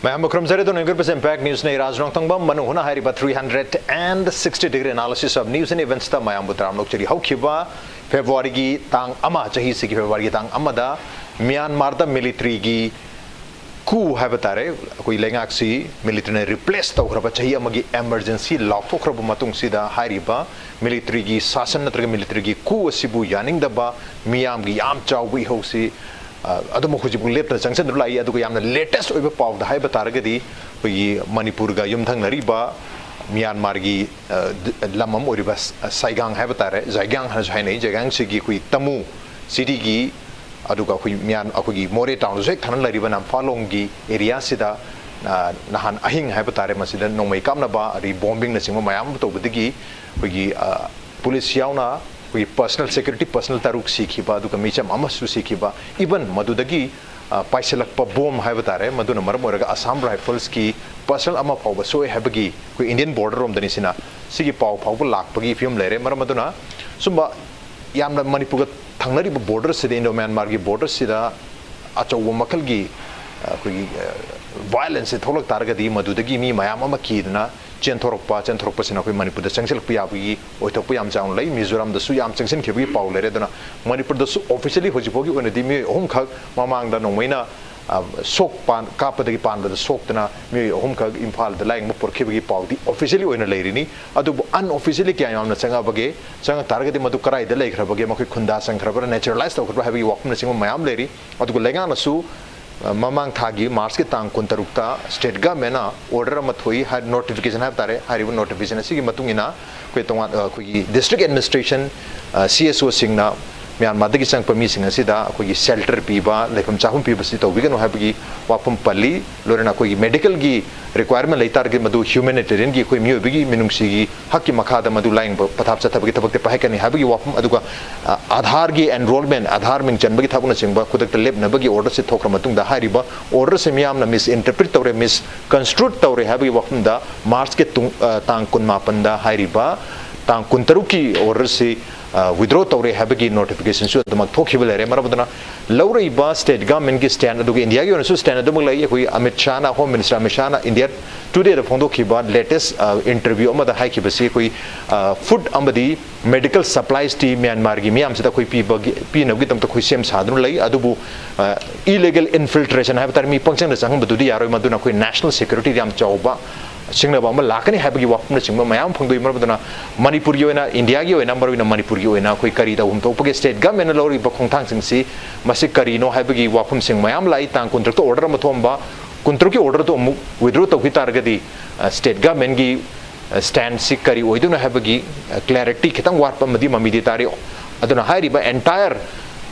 Ma'am, Krumzare to Nigger Impact News ne Raj Nongthombam Manung Hutna Hariba 360-degree analysis of news and events ta Mayam Butram Lokchari Haukiba February gi tang ama chahi sigi February tang amada Myanmar da military gi coup habatare koi lengak si military ne replace tawkraba chahi amagi emergency lauthokraba matung sida hariba military gi sasan natraga military gi coup asibu yaning daba miyam gi yam chawbi hosi adum khujib lepna junction lai adu yamna latest oiba paw da haiba taragadi koi Manipur ga yumthang nariba Myanmar gi lamam oriba saigang haiba tare zaigang han jainai jagang sigi koi tamu city gi aduga koi myan akogi more town jek thanan lariba nam falong gi area sida nahan ahing haiba tare masida nomai kamna ba ri bombing na singma mayam to budigi koi police yauna we personal security personal taruk sikhiba du kamicham amasu sikhiba even madudagi paisalakpa bomb haibetare maduna marmoraga Assam Rifles ki personal ama pawba so habagi ko Indian border rom dani sina sigi paw pawba lakpagi film lere marmaduna sumba yamna Manipur thangnari border sida Indo Myanmar gi border sida achaw makal gi ko violence tholak targadi madudagi mi mayam ama kidna chen thorok sina koi Manipur da changsil pya bi oithok pya am jaun lai Mizoram da su yam changsin khibi paw lere dana Manipur da su officially hojipogi ona di mi hom khak mamang da nongmaina sok pan kapadagi pan da sok tana mi hom khak Imphal da laing mapur khibi paw di officially oina leirini adu unofficially kya yam na changa bage changa targadi madu karai da leikhra bage makoi khunda sangkhra naturalized tawkhra habi wakm na singma mayam leri adu lenga na su Mamang Thagi, Mars ke tang kuntarukta, state government order mathui had notification have tare, had even notification sigi matungina, koi district administration, CSO singna, Myanmar dagi sang permission sida, koi shelter piba, lefam chahum piba sita, we can have gi wapum pali, lorena koi medical gi requirement later gi madu humanitarian gi koi mio bigi minung sigi, haki makada madu lying patap sa tabagi tabak te pahekani have gi wapum aduga Aadhaar gi enrollment Aadhaar ming jan bagi thabuna singba kudak te leb na bagi order se thokra matung da hariba order se miyam na misinterpret tawre misconstrued tawre have gi wapum da March ke tang kun mapan da hariba tang kun taruki order se withdraw tawre have gi notification su damak thokhiba lere marabudana lawre ba state government gi stand aduga India gi onasu stand adum lai koi Amit Shah na home minister Amit Shah na India today the fondo khiba latest interview amada hai khibasi koi food amadi medical supplies team Myanmar gi miyam sida koi pi nabgi tam to koi sem sadru lai adubu illegal infiltration have tar mi pangchang na chang badudi yaroi maduna koi national security yam chawba singna ba ma lakani habagi wapna singma mayam phangdoi marbaduna Manipur gi oina India gi oina marina Manipur gi oina koi kari da hum to page state government na lori ba khongthang singsi masik kari no habagi wapum sing mayam lai tang contract order ma thomba contract order to mu withdraw to hitargadi state government gi stand sikari oiduna habagi clarity khitang watpa madi mamidi tari aduna hairiba entire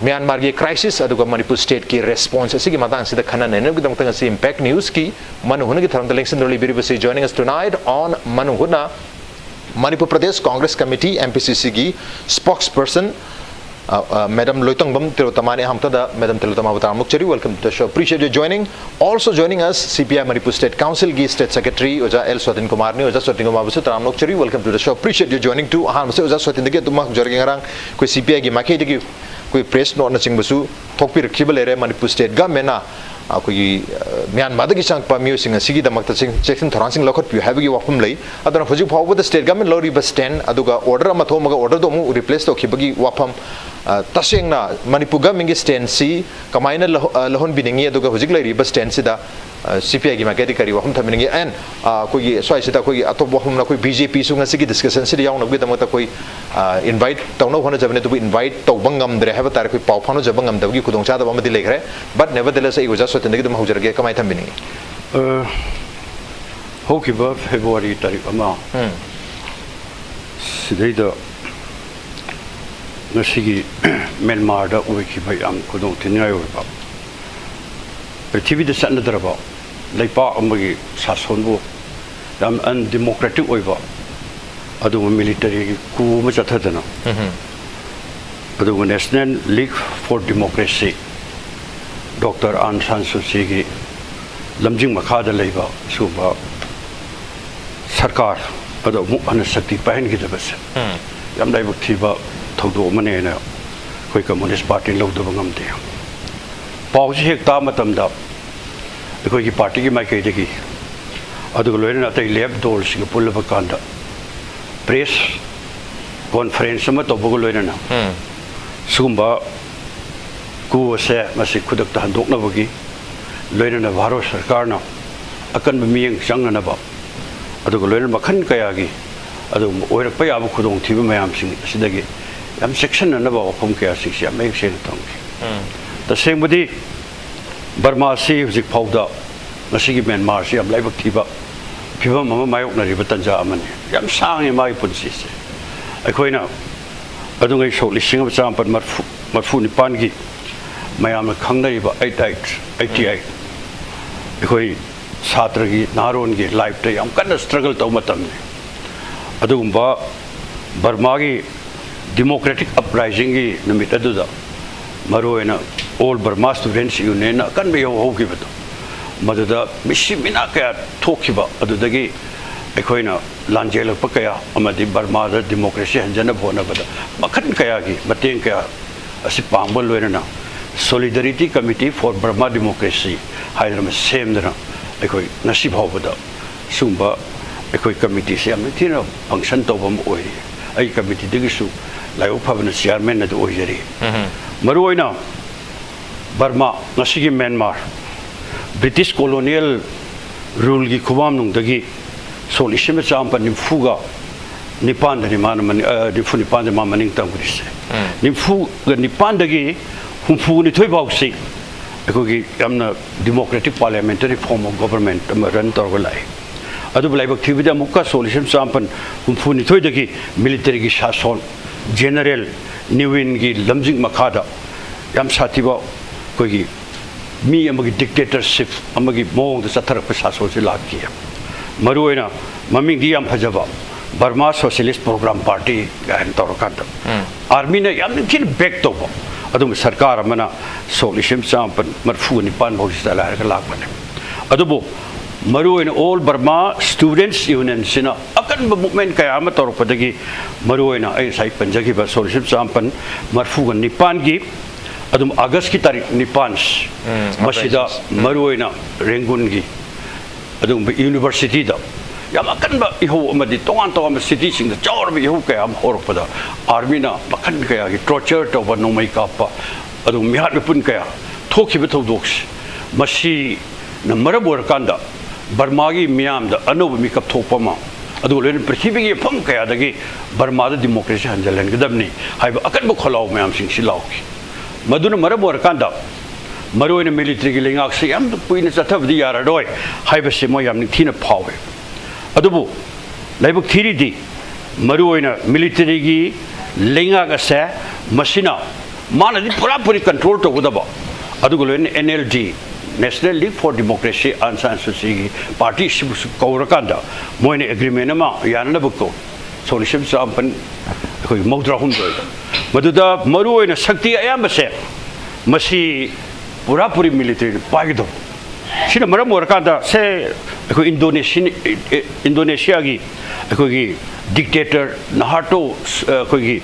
Myanmar gi crisis aduga Manipur state ki response asigi matang sida khana nenu gidam tang si impact news ki Manung Hutna ki tharam da election doli biri basi joining us tonight on Manung Hutna Manipur Pradesh Congress Committee MPCC ki spokesperson Madam Loitongbam Tilotama ne hamta da Madam Tilotama Batamukchari welcome to the show appreciate you joining also joining us CPI Manipur State Council gi State Secretary Oja Sotinkumar ne Oja Sotinkumar basu Batamukchari welcome to the show appreciate you joining too han se Oja Sotin de tumak jorge ngarang koi CPI gi makai de gi koi press note na chingbasu thokpi rakhiba lere Manipur State government na koi Myanmar da gi sang pa myo sing sigi da makta sing section thoransing lokot pi have gi wapum lai adana hoji phaw the state government lori bus stand aduga order ama thomaga order do mu replace to khibagi wapam tasengna Manipur government gi stand si kamaina lahon biningi aduga hojik lai bus stand sida CPI gi makati kari wapum thamingi and koi swai sida koi atop wapum na koi BJP su ngasi gi discussion sida yaung nabgi tamata koi invite tawno hona jabne to invite to bangam dre have tar koi paw phano jabangam dabgi khudong cha da bamadi lekre but nevertheless I was just tendegi dum haujarge kamai thambini hokiba February tarik ama sidaida ngasigi Myanmar da uikiba yam khudong tinai oiba prithvi da sanna daraba leipa amagi sasonbu yam undemocratic oiba adu military ku ma chathadana adu National League for Democracy Dr. Aung San Suu Kyi gi lamjing makhada leiba suba sarkar adu mu ana sakti pahin gi dabas yam dai bukthi ba thodo mane na koi communist party lo do bangam de पाउसी हेक ता मतमदा अखोई की party की माइकई दगी अदुग लोइना अतै लेब दोल सिग पुलब कांदा press conference में तौबग लोइना सुगुम्बा कुसे मसी खुदक हंदोकनबगी लोइना भारत सरकार ना अकन मियंग चंगनबा अदुग लोइना मखन कयागी अदुग ओइरप याब खुदोंग थिबा मयाम सिंग सिदगी याम सेक्शन नबा वफम कया सिंग याम एक सेन तंगी तसेंबदी बर्मा से हुजिक फाउदा नसिगी म्यांमार से याम लाइबक थिबा फिबम अमा मायोकनरिबा तंजा अमने याम सांगे माई पुंसी से अखोइना अदुंगै सो लिसिंग चामपन मरफु निपान की मयाम खंगनरिबा 88 अखोइ छात्र की नारोन की लाइफ ते याम कन्न स्ट्रगल तौ मतमने अदुगुम्बा बर्मा की डेमोक्रेटिक अपराइजिंग की नमित अदुदा मरोइना ऑल बर्मा स्टूडेंट्स यूनियन अकन बे होगिबतो मदुदा मिसी मिना कया थोखिबा अदुदगी अखोइना लांजेलप कया अमदि बर्मा द डेमोक्रेसी हंजन भोनबदा मखन कया की मतें कया असि पांबल लोइना solidarity committee for Burma democracy हाइदरम सेमदना अखोइ नसी भावबदा सुंबा अखोइ कमिटी से हम थिना फंक्शन तोबम ओइ आई कमिटी दिगिसु लाइव फबन चेयरमैन न ओइजरी मरुइना बर्मा नसिगी म्यांमार ब्रिटिश कॉलोनियल रूल की खुबाम नुंगदगी सोलिसिम चामपन निफुगा निपान दनि मान मन निफु निपान मा मनिंग तंगरिसे निफु निपान दगी हुफु निथोय बाउसी अखोगी यामना democratic parliamentary form of government run तोरगलाई अदुब लाइबक थिबिदा मुक्का सोलिसिम चामपन हुफु निथोय दगी मिलिटरी की शासन जनरल न्यूविन की लमजिंग मखादा याम साथिबा कोई मी अमगी डिक्टेटरशिप अमगी मोंग चथरप शासन से लाकी मरुइना ममिंग दी याम फजबा बर्मा सोशलिस्ट प्रोग्राम पार्टी गायन तौरकांत आर्मी ने याम थिन बैक तोबो अदुम सरकार अमना सोलिसिम चामपन मरफु निपान भौसिता लारक लाकबने अदुबो मरुइना ऑल बर्मा स्टूडेंट्स यूनियन सिना अकन मूवमेंट कया अम तौरपदगी मरुइना आई साइ पंजगी बा सोलिसिम चामपन मरफु निपान की अदुम अगस्त की तारीख निपान मसीदा मरुइना रेंगुन की अदुम यूनिवर्सिटी दा याम अकन इहो अमदि तोंगान तोंगान सिटी सिंग चौर इहो कया होरपदा आर्मी ना मखन कया की टॉर्चर तोबा नोमई कापा अदुम मिहात पुन कया थोखिबे थौदोक्स मसी न मरब ओरकांदा बर्मा की मियाम दा अनोब मिकप थोपमा अदु लेन पृथ्वी की फम कया दगी बर्मा दा डेमोक्रेसी हंजलन गदबनी हाइब अकन खलाव मयाम सिंग सिलावकी मधुन मरब ओरकांदा मरोइन मिलिटरी की लेंगाक से याम पुइन चथबदी यारडोय हाइबसे मो याम थीना फावे अदुबु लाइबक थीरीदी मरोइन मिलिटरी की लेंगाक से मसिना मानदि पूरा पूरी कंट्रोल तोगदबा अदुगु लेन NLD National League for Democracy Aung San Suu Kyi की पार्टी सिबुसु कौरकांदा मोइन एग्रीमेंट मा याननबको सोलिसिम चामपन कोई मौद्रा हम दोय मदुदा मरुइना शक्ति अयाम से मसी पूरा पूरी मिलिटरी पाइदो सिना मरम ओरकांदा से को इंडोनेशिया की कोई डिक्टेटर नहाटो कोई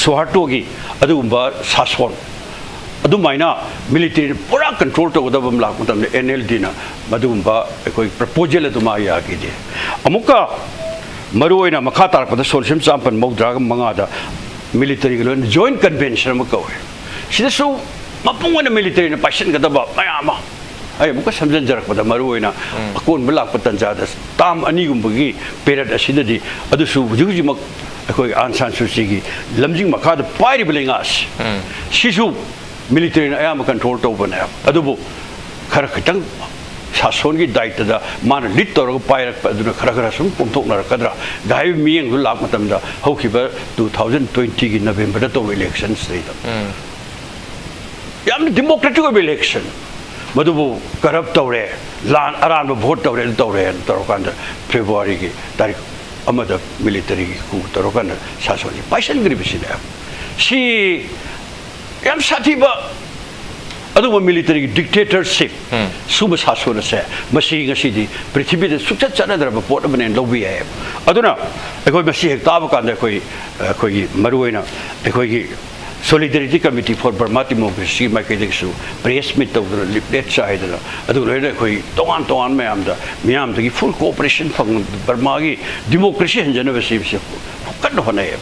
सुहाटो की अदुबा शासन अदुमाइना मिलिटरी पूरा कंट्रोल तौगदबम लाकमतम एनएलडी ना मदुबा कोई प्रपोजल अदुमा यागिदे अमुका मरुइना मखा तारपदा सोलिसिम चामपन मौद्राग मंगादा मिलिटरी के लोन जॉइंट कन्वेंशन में कवे सिदसु मपुंगन मिलिटरी ने पाशन गदबा मयामा आई मुका समझन जरकपदा मरुइना अकोन बलाक पतंजादा ताम अनिगुंबगी पेरियड असिददी अदुसु जुजुमक अखोई आंसान सुची की लमजिंग मखाद पाइरि बलेंगास सिसु मिलिटरी ने अयाम कंट्रोल तौबने अदुबु खर खतंग शासन की दायित्व मान लीड तौर पाइरक खर खर सूम पोंथोकनरकद्रा गाय मियंग लाक मतमदा हौखिबा 2020 की नवेंबर तौर इलेक्शन याम डेमोक्रेटिक इलेक्शन मधुबु करप्ट तौरे लान अरान वोट तौरे तौरकांद फेब्रुआरी की तारीख अमद मिलिटरी की कू तौरकांद शासन की पाइसन ग्रिबिसिने सी याम साथीबा अदुबा मिलिटरी डिक्टेटरशिप सुब शासन से मसी ngasi पृथ्वी दे सुचत चनद्रब पोट बने लौबी है अदुना अखोय मसी हेक ताब कांद अखोय मरुइना अखोय की Solidarity Committee for Burma Democracy Makedexu press meet of the left side adu lele khoi tongan mayam da full cooperation from Burma gi democracy hanjana besi kan hona ye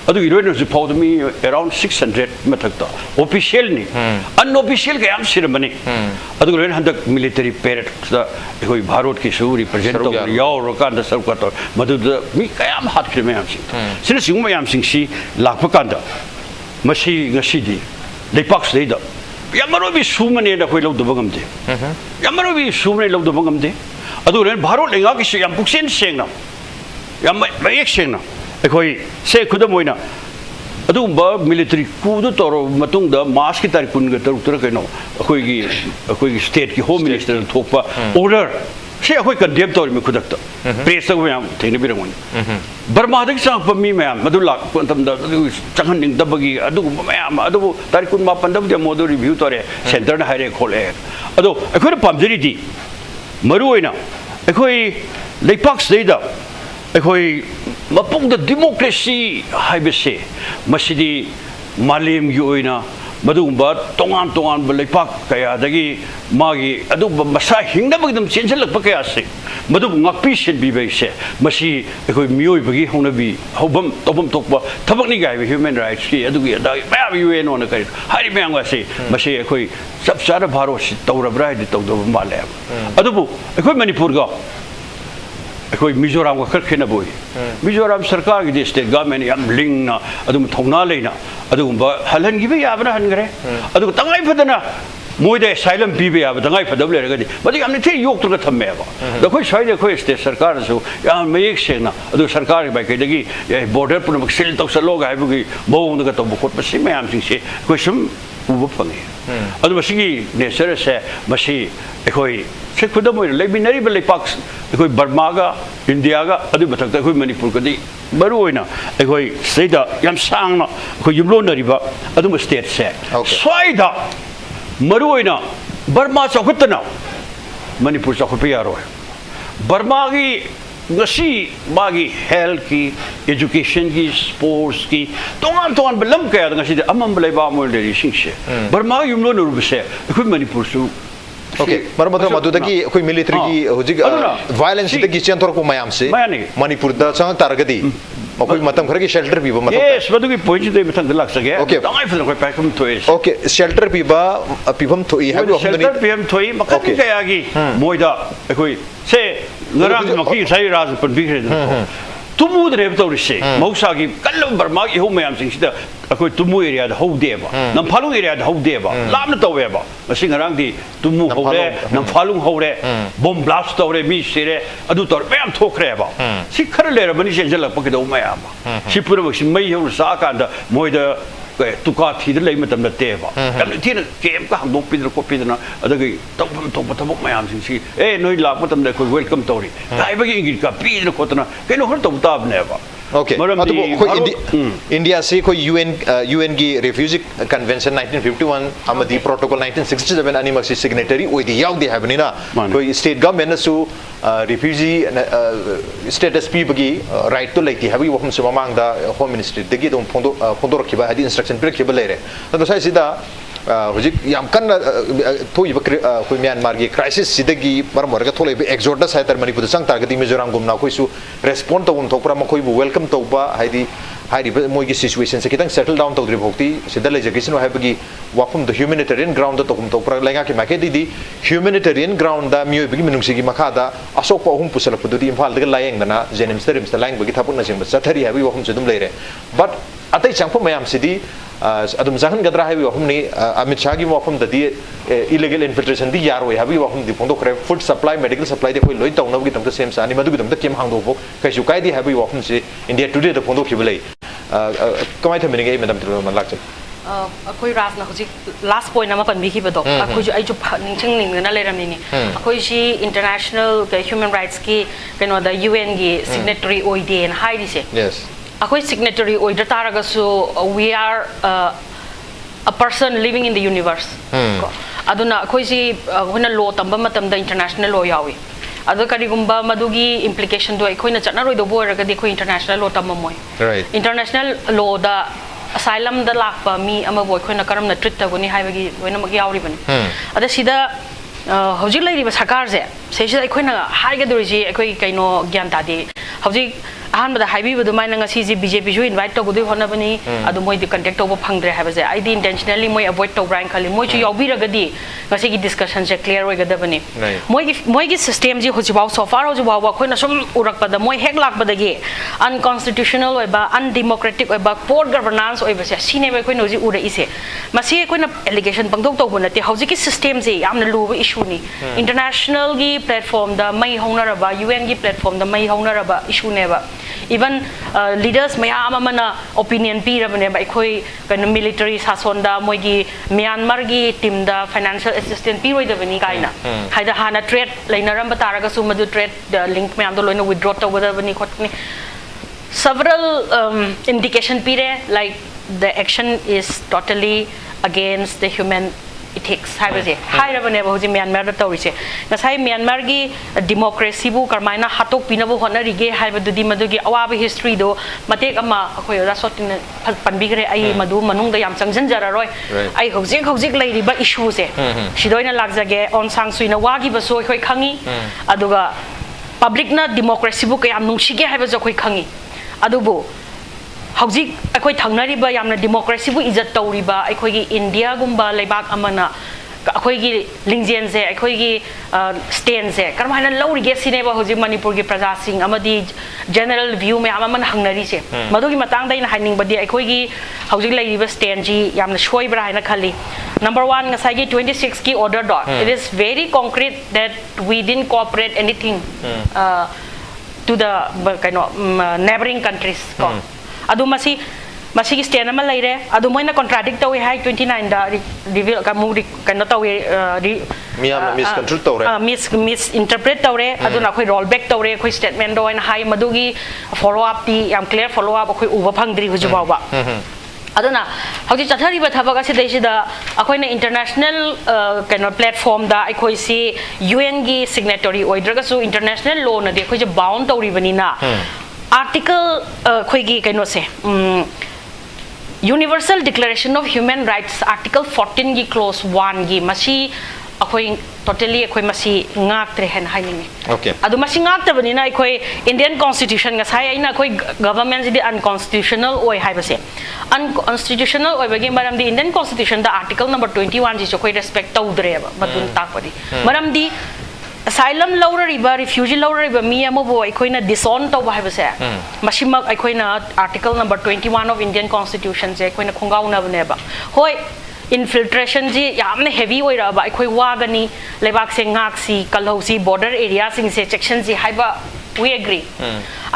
adu iroin is for me around 600 mathakta official ni unofficial ga yam ceremony adu lele handak military parade da khoi bharat ki su represent of yaw rokan da sarka to madu mi kayam hat khre mayam sing sing mayam sing si lakpa kanda Masi ngasidi, lepak seda. Yamaro bi sumane na koi lau dobangam de. Yamaro bi sumane lau dobangam de. Adu len bharo lenga kisi yam buksen seng na. Yam mayek seng na. Koi se kuda moina. Adu ba military kudu toro matung da mas ki tar kun ga tar utra kai no. Koi state ki home minister thokpa order. Se koi condemn tor me kudak ta. Press ko yam thene bi ramon. Burma da sang pa mi mayam madula tam da changhan ning da bagi adu mayam adu tarikun ma pandam de modu review tore center na hire khole adu ekoi pamjari di maru oina ekoi leipak seida ekoi mapung da democracy haibese masidi malim gi oina madugumba tongan leipak kaya dagi magi adu masa hingda bagdam chenjal pa kaya se madu ngakpi shen bi bai se masi ekoi mioi bagi hona bi hobam tobam tokba thabak ni gai human rights ki adu gi da ba bi UN on kai hari me angwa se masi ekoi sab sara bharo si tawra brai di tawdo male adu bu ekoi manipur ga ekoi mizoram ga kharkhena boy mizoram sarkar gi state government yam ling na adu thongna leina adu ba halan gi ba yabna han gare adu tangai fadana moide asylum pibe ya dangai fadab le ragadi badi amne the yok tur ka thamme ba da koi sai de koi state sarkar su ya mayek sena adu sarkar ba kai dagi border pun sil tok sa log ai bu gi bo nga to bu khot pa si mayam sing se koi sum u pangi adu masigi ne sere se masi ekoi se khuda moi le binari ba le paks ekoi Burma ga India ga adu batak ta koi Manipur ka di baru oina ekoi seida yam sang na koi yumlo na riba adu ma state se swaida maru oina Burma chakutna Manipur chakupi yaro Burma gi ngasi magi health ki education ki sports ki tongan belam kaya ngasi amam belai ba mo le singse Burma yumlo no rubse ekoi Manipur su Okay, marmata madudagi koi military ki hojig violence ki chantor ko mayam se Manipur da sang targadi makoi matam khar ki shelter bi ba matam yes madugui point de matam lak sage tangai fadra koi pakum thoi okay shelter bi ba pibam thoi ha bi shelter pm thoi makati kaya gi moida ekoi se ngarang maki sai raj pun bi khre tumu de to rise mausa gi kallam Burma gi ho mayam sing sida akoi tumu area da ho de ba nam phalung area da ho de ba lam na to we ba masing ngarang di tumu ho re nam phalung ho re bomb blast to re mi sire adu tor bam thokre ba si khar le ra bani senjal pa ke do mayam ba si pura ba si mai ho sa ka da moida tuka thi de lei matam na te ba kam thi na kem ka hang dong pidra ko pidna adagi tok patabok mayam sing si noi la matam da ko welcome tori kai ba gi ingir ka pidra ko tna ke no har to tab ne ba okay India se ko UN gi refugee convention 1951 amadi protocol 1967 ani maksi signatory oi di yaw di habni na ko state government su refugee status p bagi right to like habi wahum se mamang da home ministry degi dom fondo rakhiba hadi instruction per khibal lere to sai sida hojik yam kan thoi ba ko Myanmar gi crisis sidagi mar ga tholai ba exodus hai tar Manipur sang targati Mizoram gumna ko su respond to un thokra ma koi bu welcome to ba haidi moi gi situation se kitang settle down to dri bhokti sida le jagison hai bagi wapum the humanitarian ground to kum to pra lenga ki makedi di humanitarian ground da mioi bagi minung sigi makha da asok pa hum pusala pudu di imphal de layeng dana jenim sterim sta lang bagi thapuk na jeng ba sathari habi wapum sedum leire but atai changpo mayam sidi adum zahan gadra habi wapum ni Amit Shah gi wapum da di illegal infiltration di yaro habi wapum di phondo kre food supply medical supply de koi loi taw na gi tam same sa ani madu gi tam kem hang do bo kai su kai di habi wapum se India today da phondo khibulai kamai thamini ge madam Tilotama lak chai akoi ras na hoji last point nama pan bi ki bado akoi ju ai ju ningching ning na leram ni akoi shi international human rights ki keno da UN gi signatory oide and high di se yes akoi signatory oide taraga so we are a person living in the universe aduna akoi si hona law tamba matam da international law yawi adu karigumba madugi implication do akoi na chana roi do bo raga de ko international law tamamoi right international law da asylum da lakpa mi ama boy khoi na karam na treat ta goni haibagi loina mak yauri bani ada sida hojik lai riba sarkar je seisi ai khoi na hai ga dori ji ai kaino gyan ta de hojik ahan bada haibi budu mai na ngasi ji BJP ju invite to budu hona bani adu moi di contact to phangdre haiba je I di intentionally moi avoid to brain khali moi chu yawi ra gadi ngasi gi discussion je clear oi gada bani moi gi system ji hoji baw so far hoji baw ba khoi na sum urak pada moi hek lak bada gi unconstitutional oi ba undemocratic oi ba poor governance oi ba se sine ba khoi no ji ura ise masi khoi na allegation pangdok to bunate hoji ki system ji yamna lu issue ni international gi platform da mai hongna ra ba UN gi platform da mai hongna ra ba issue ne ba even leaders mayam amana opinion pi ra bane ba khoi kan military sason da moi gi Myanmar gi team da financial assistance pi roi da bani kaina haida hana trade lainaram ba taraga su madu trade link mayam do loina withdraw to da bani khotni several indication pi re like the action is totally against the human ethics haibaje haira bane ba hoji Myanmar da tawrise ngasai Myanmar gi democracy bu karmaina hatok pina bu honari ge haiba dudi madugi awabi history do matek ama khoi ra sotin panbi gre ai madu manung da yam changjan jara roi ai hojik lai riba issue se sidoina lagjage on sang suina wagi ba so khoi khangi aduga public na democracy bu kayam nungsi ge haiba jo khoi khangi adubu hojik akoi thangnariba yamna democracy bu izat tawriba akoi gi India gumba leibak amana akoi gi lingjen se akoi gi stand se karmana lawri ge sine ba hoji Manipur gi praja sing amadi general view me amaman hangnari se madu gi matang dai na haning badi akoi gi hojik leiriba stand ji yamna shoi bra haina khali number 1 ngasai gi 26 ki order dot it is very concrete that we didn't cooperate anything to the kind of neighboring countries adu masi ki stand ama laire adu moina contradict tawi hai 29 da reveal ka mu kan tawi miyam misconstrue tawre misinterpret tawre adu na khoi roll back tawre khoi statement do in hai madugi follow up ti yam clear follow up khoi uba phangdri huju bawa aduna hauji chathari ba thabaga se dei sida akoina international kind of platform da akoi si UN gi signatory oidraga su international law na de khoi je bound tawri bani na article khoi gi kaino se Universal Declaration of Human Rights article 14 gi clause 1 gi masi akoi totally akoi masi ngak tre hen haini okay adu masi ngak ta bani na akoi Indian constitution nga sai aina akoi government di unconstitutional oi haibase unconstitutional oi bagi maram di Indian constitution da article number 21 ji akoi respect tawdre ba batun takpadi maram di asylum laurariba refugee laurariba mi amobo aikoina disown to ba habase masimak aikoina article number 21 of Indian constitution je aikoina khongauna bane ba hoi infiltration ji yamne heavy oira ba aikoi wagani lebak se ngak si kalhausi border area sing se section ji haiba we agree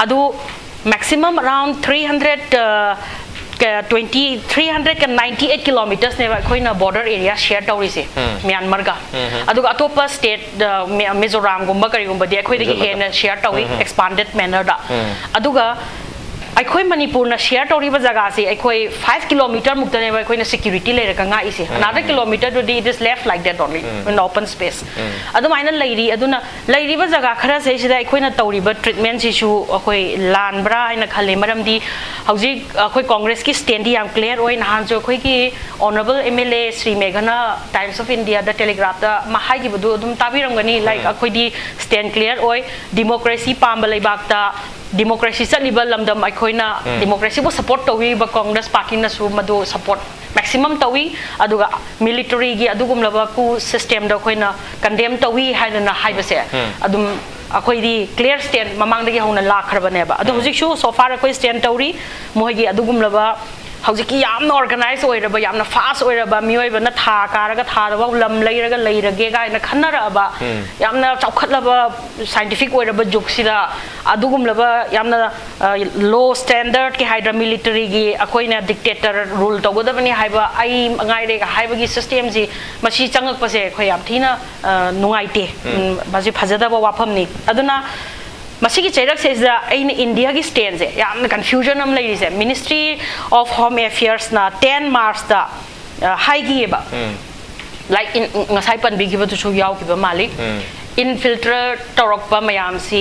adu maximum around 398 kilometers ne aikoina border area share tawri se Myanmar ga adu atopa state Mizoram gumba kari gumba de akhoi degi hena share tawi expanded manner da aduga akhoi Manipur na share tawri ba jaga se akhoi 5 kilometer mukta ne akhoi na security le raka nga ise another kilometer to it is left like that only in open space adu maina lairi aduna lairi ba jaga khara se sida akhoi na tawri ba treatment si su akhoi lan bra aina khale maram di hauji akhoi congress ki stand yam clear oi nahan jo akhoi ki honorable MLA Sri Meghana Times of India the Telegraph da mahai gi budu dum tabiramgani like akhoi di stand clear oi democracy pamba leibak ta democracy chaliba lamdam aikoina democracy bo support tawi ba Congress party na su madu support maximum tawi aduga military gi adugum laba ku system da koina condemn tawi haina haibase adum akoi di clear stand mamang dagi hona la kharabane ba adu hojik su so far akoi stand tauri mohi gi adugum laba hojiki yamna organize oiraba yamna fast oiraba mioi ba na tha karaga tha da lam leiraga leirage ga na khanara ba yamna chaukhatlaba scientific oiraba juksida adugum laba yamna low standard ki hydra military gi akoina dictator rule togodabani haiba ai ngai re ga haiba gi system ji machi changak pase khoi yam thina nungaite baji phajada ba wafam ni aduna masigi chairak says the in India gi stand je yamna confusion am lai se Ministry of Home Affairs na 10 March da hai gi ba like in ngasai pan bi gi ba tu yaw ki ba malik infiltrate torok pa mayam si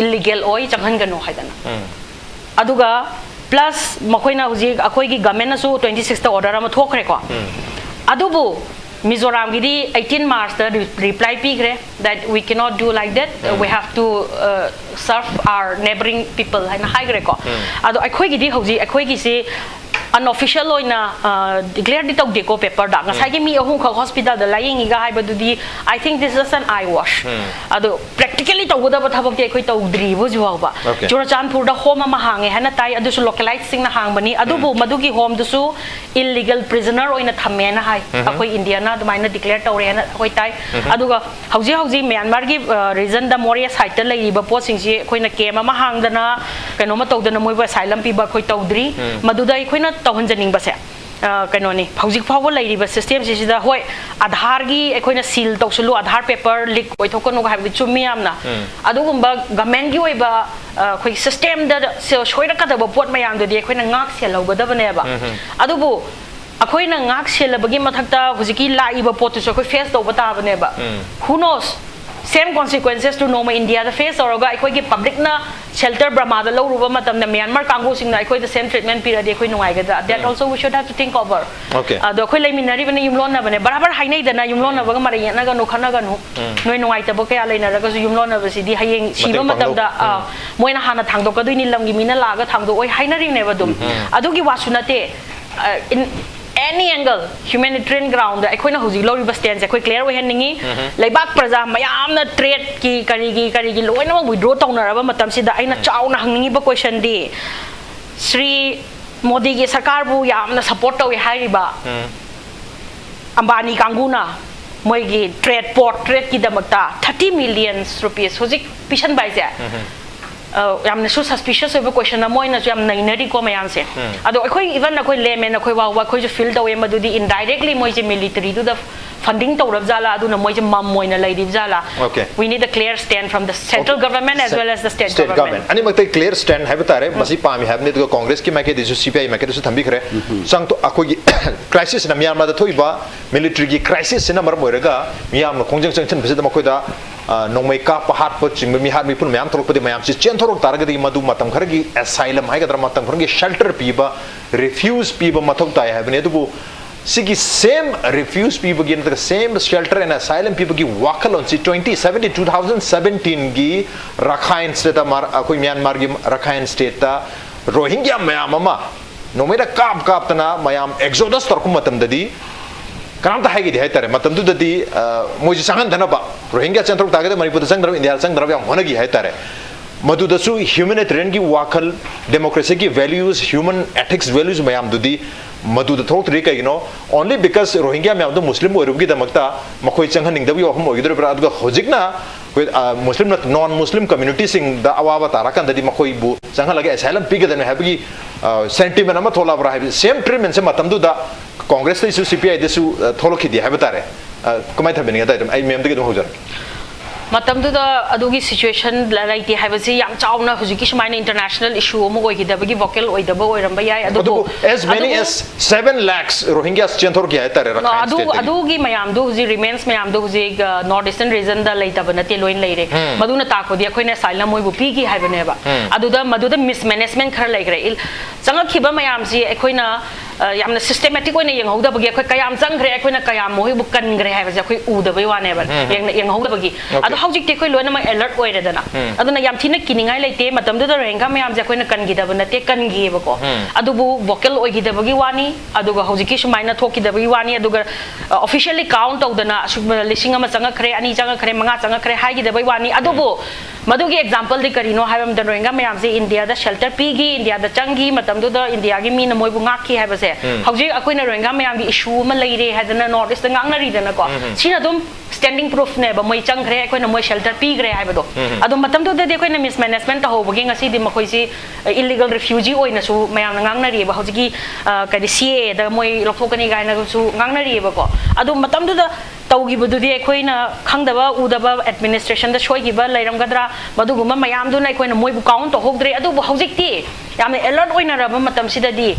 illegal oi changhan gano haidana aduga plus makoina huji akoi gi government na su 26 ta order ama thokre ko adubu Mizoram gidi 18 March the reply pigre that we cannot do like that. We have to serve our neighboring people. Haina high record. Ado akoi gidi hoji akoi gi se unofficial oina declare di tau deco paper da ngasai gi mi ahung kha hospital da lying ga hai badudi I think this is an eye wash. Ado practically tau da bathabak te akoi tau dri bu juwa ba. Churachandpur da home ma hange hana tai adu su localized sing na hang bani adu bu madugi home du su illegal prisoner oina thamme na hai akoi India na adumai declare tawre hana akoi tai aduga hauji Myanmar gi region da moria site ta lei ba po sing si akoi na kema ma hang da na kaino ma tawdana moi ba asylum pi ba akoi tawdri maduda akoi na tawhanjaning ba se kaino ni hauji phawa lei ba system si da hoi Aadhaar gi akoi na seal tawsulu Aadhaar paper leak oi thokon no ha bi chumi amna adugumba government gi oi ba akoi system da shoira ka da ba pot mayam do di akoi na ngak se lo ba da ba ne ba adubu akoi na ngak sel bagi mathakta hujiki laiba potu so akoi face do bata bane ba who knows same consequences to normal India the face or ga akoi gi public na shelter brahma da lo ruba matam na Myanmar kango sing na akoi the same treatment period akoi nuai ga that also we should have to think over okay do akoi laiminari bane yumlon na bane barabar hainai da na yumlon na ba mara yana ga no khana ga no noi nuai ta ba kaya laina ra ga su yumlon na ba si di hayeng siba matam da moina hana thang do ka dui ni lam gi mina la ga thang do oi hainari ne ba dum adu gi wasunate in any angle humanitarian ground I koina hoji lori ba stand koi clear we handingi leibak praja mayam na trade ki kari loina withdraw tawnara ba matam sida aina chauna hangningi ba question di Sri Modi gi sarkar bu yamna support tawi hairiba Ambani kanguna moi gi trade port trade ki damakta 30 million rupees hoji pishan bai ja yamna su suspicious of question na moi na jam nainari ko mayam se ado akoi even akoi layman akoi wa akoi ju feel dawe madudi indirectly moi je military to the funding to rab jala adu na moi je mam moi na lai dib jala we need a clear stand from the central government as well as the state government ani maktai clear stand have tare masi pami have ne to congress ki make disu CPI make to thambi khre sang to akoi gi crisis na Myanmar da thoiba military gi crisis na mar moiraga miyam na kongjang chang chen bese da makoi da nongmai ka pahat po ching mi hat mi pun mayam tholok padi mayam chi chen thorok targa di madu matam khar gi asylum hai ga dra matam khar gi shelter piba refuse piba mathok tai have ne du sigi same refuse people gi the same shelter and asylum people gi wakal on 2017 gi Rakhine state amar akoi Myanmar gi Rakhine state ta Rohingya mayam ama no mera kap tana mayam exodus tor kum matam dadi karam ta hai gi hai tare matam du dadi moji sangan dana ba Rohingya centro ta ga Manipur sang dra India sang dra yam hona gi hai tare madu dasu humanitarian gi wakal democracy gi values human ethics values mayam dudi madu da thok tri kai no only because Rohingya mayam do muslim oiru gi damakta makoi changhaning da bi ohum ogidre bra adga hojikna muslim not non muslim community sing da awawa tarakan da di makoi bu changha lage asylum pi ga da have gi sentiment ama thola bra have same treatment se matam du da congress da isu CPI da su tholoki di have tare kamai thabeni ga da ai mem da gi hojar matam du da adugi situation lai ti haibasi yam chauna hujiki shmaina international issue mo goi gi da bagi vocal oi da ba oi ramba yai adu as many as 7 lakhs Rohingyas chenthor ki hai tare Rakhine state adugi mayam du ji remains mayam du ji northeastern region da lai ta bana te loin lai re maduna ta ko di khoi na asylum moi bu pi gi hai bane ba adu da mismanagement khar lai gre changa khiba mayam ji khoi na yamna systematic oina yeng hauda bagi khoi kayam chang gre khoi na kayam moi bu kan gre hai ba khoi u da bai wa ne ba yeng hauda bagi adu hojik te khoi loina ma alert oi re dana aduna yam thina kiningai leite matam du da renga mayam ja khoi na kan gi da bana te kan gi ba ko adu bu vocal oi gi da bagi wani adu ga hojiki sumaina thoki da bagi wani adu ga officially count out dana lising ama changa khre ani changa khre manga changa khre hai gi da bai wani adu bu madu gi example di karino haibam da renga mayam ji India da shelter pi gi India da changi matam du da India gi mi na moi bu ngak ki hai ba se hojik akoi na renga mayam gi issue ma lai re ha dana north east ngang na ri dana ko sina dum standing proof ne ba moi chang khre akoi na moi shelter pi gre hai ba do adu matam du da de akoi na mismanagement ta ho bagi ngasi di makoi si illegal refugee oi na su mayam ngang na ri ba hojik gi ka di CA da moi lokthokani gai na su ngang na ri ba ko adu matam du da taugi bu di akoi na khangdaba udaba administration da shoi gi ba lairam gadra madu guma mayam du na akoi na moi bu count to hok dre adu bu hojik ti yam alert oi na ra ba matam si da di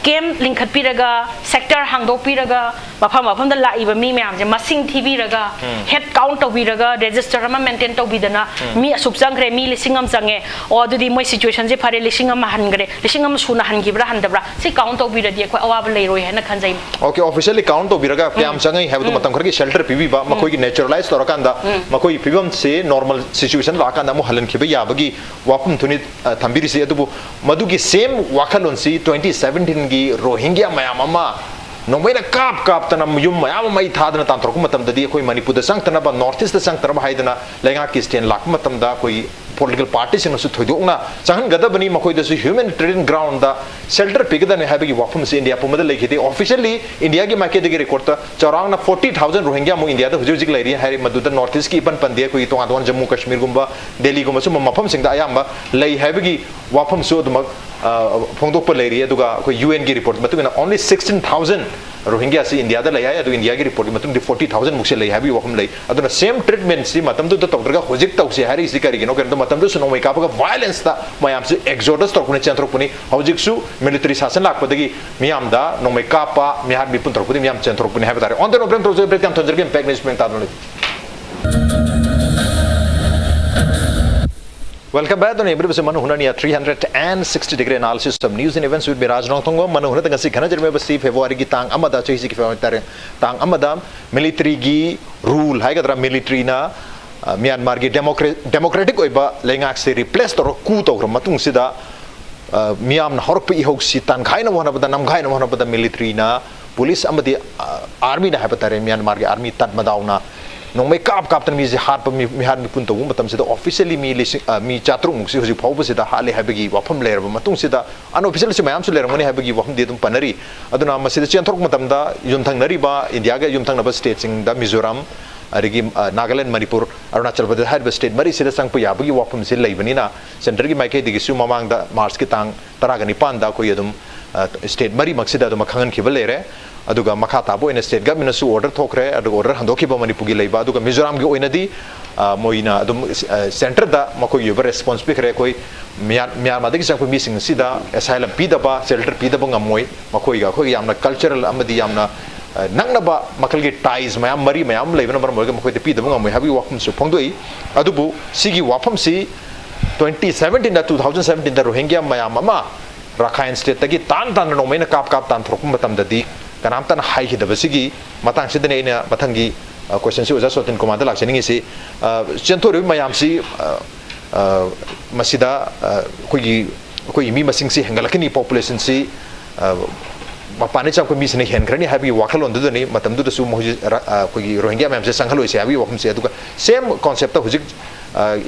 kem lingkhat piraga sector hangdok piraga mafam da laiba mi myam je masing thibiraga head count tobiraga register ma maintain tobidana mi asuk jangre mi lisingam jange o dudi moi situation je phare lisingam hangre lisingam suna hangibra handabra si count tobiradi ko awab leiroi hena khanjai okay officially count tobiraga kyam jangai have to matam khari shelter pibi ba makoi gi naturalize torakanda makoi pibam se normal situation la kanda mo halan khiba yabagi wapum thuni thambiri se adubu madugi same wakalon si 2017 gi rohingya mayam ama नोंबैना काप काप तना yum मयाम मई थादना तांत्रक मतम ददी कोई Manipur the संग तना बा north east the संग तना हाइदना लेगा की स्टेन लाक मतम दा कोई political parties in su thoidokna changan gada bani makoi da su humanitarian ground da shelter pigda ne habigi wafum se india pumada lekhide officially india gi make de record ta charang na 40000 rohingya mu india da hujujik lairi hari madu da north east ki pan pandia koi tonga don jammu kashmir gumba delhi gumba su mafam sing da ayamba lei habigi wafum su dum phongdok pa lairi aduga koi un gi report matuna only 16000 rohingya si india da laya adu india gi report matung 40000 mukse lei habigi wafum lei aduna same treatment si matam du da tokdra hojik tawse hari isi kari no ker matam du su no mai ka violence da mayam se exodus torpuni centropuni hojik su military sasan lak padagi miyam da no mai ka pa mihar mi pun torpuni miyam centropuni have tare on the no brem proje break am tonjer game pack management tadno Welcome back to the Manung Manu Huna 360-degree analysis of news and events with Raj Nongthombam Manu Huna tengah sikana jerme besi Februari ki tang amada choi sik Februari tang amada military gi rule hai kadra military na Myanmar gi democratic oiba lengak se replace tor ku to matung sida Myanmar na horok pi hok si tan khai na hona bada nam khai na hona bada military na police amadi army na habatare Myanmar gi army tat madauna no mai kap tan mi hat pa mi har mi pun to matam sida officially mi chatrung muksi hoji phau sida hale habegi wafam ler ba matung sida unofficially se mayam su ler ngani habegi wafam de dum panari aduna masida chenthok matam da yumthang nari ba india ga yumthang na ba state sing da mizoram arigi Nagaland Manipur Arunachal Pradesh har state mari sida sang pu yabagi wafam se leibani na center gi maike digi su mamang da mars ki tang taragani panda ko yadum state mari maksida dum khangan khibal lere aduga makha tabo in state government su order thokre aduga order handoki ba manipur gi leiba aduga mizoram gi oinadi moina adum center da mako yuber response bi kre koi Myanmar dagi sang pu missing sida asylum pi da ba shelter pi da ba ngamoi mako ga khoi yamna cultural amadi yamna nangna ba makal gi ties mayam mari mayam leibna bar moga mako de pi da ba ngamoi habi wafam su phongdoi adubu sigi wafam si 2017 da 2017 da rohingya mayam ama Rakhine state tagi tan no mena kap tan throkum matam da di kanam tan hai ki da basigi matang sidane ina mathangi question si oja Sotinkumar da lakchani si chenthori mayam si masida koi mi masing si hengalakini population si mapani cham ko mi sine hen krani habi wakalon du ni matam du su moji koi rohingya mayam se sanghalo se habi wakum se aduga same concept ta hujik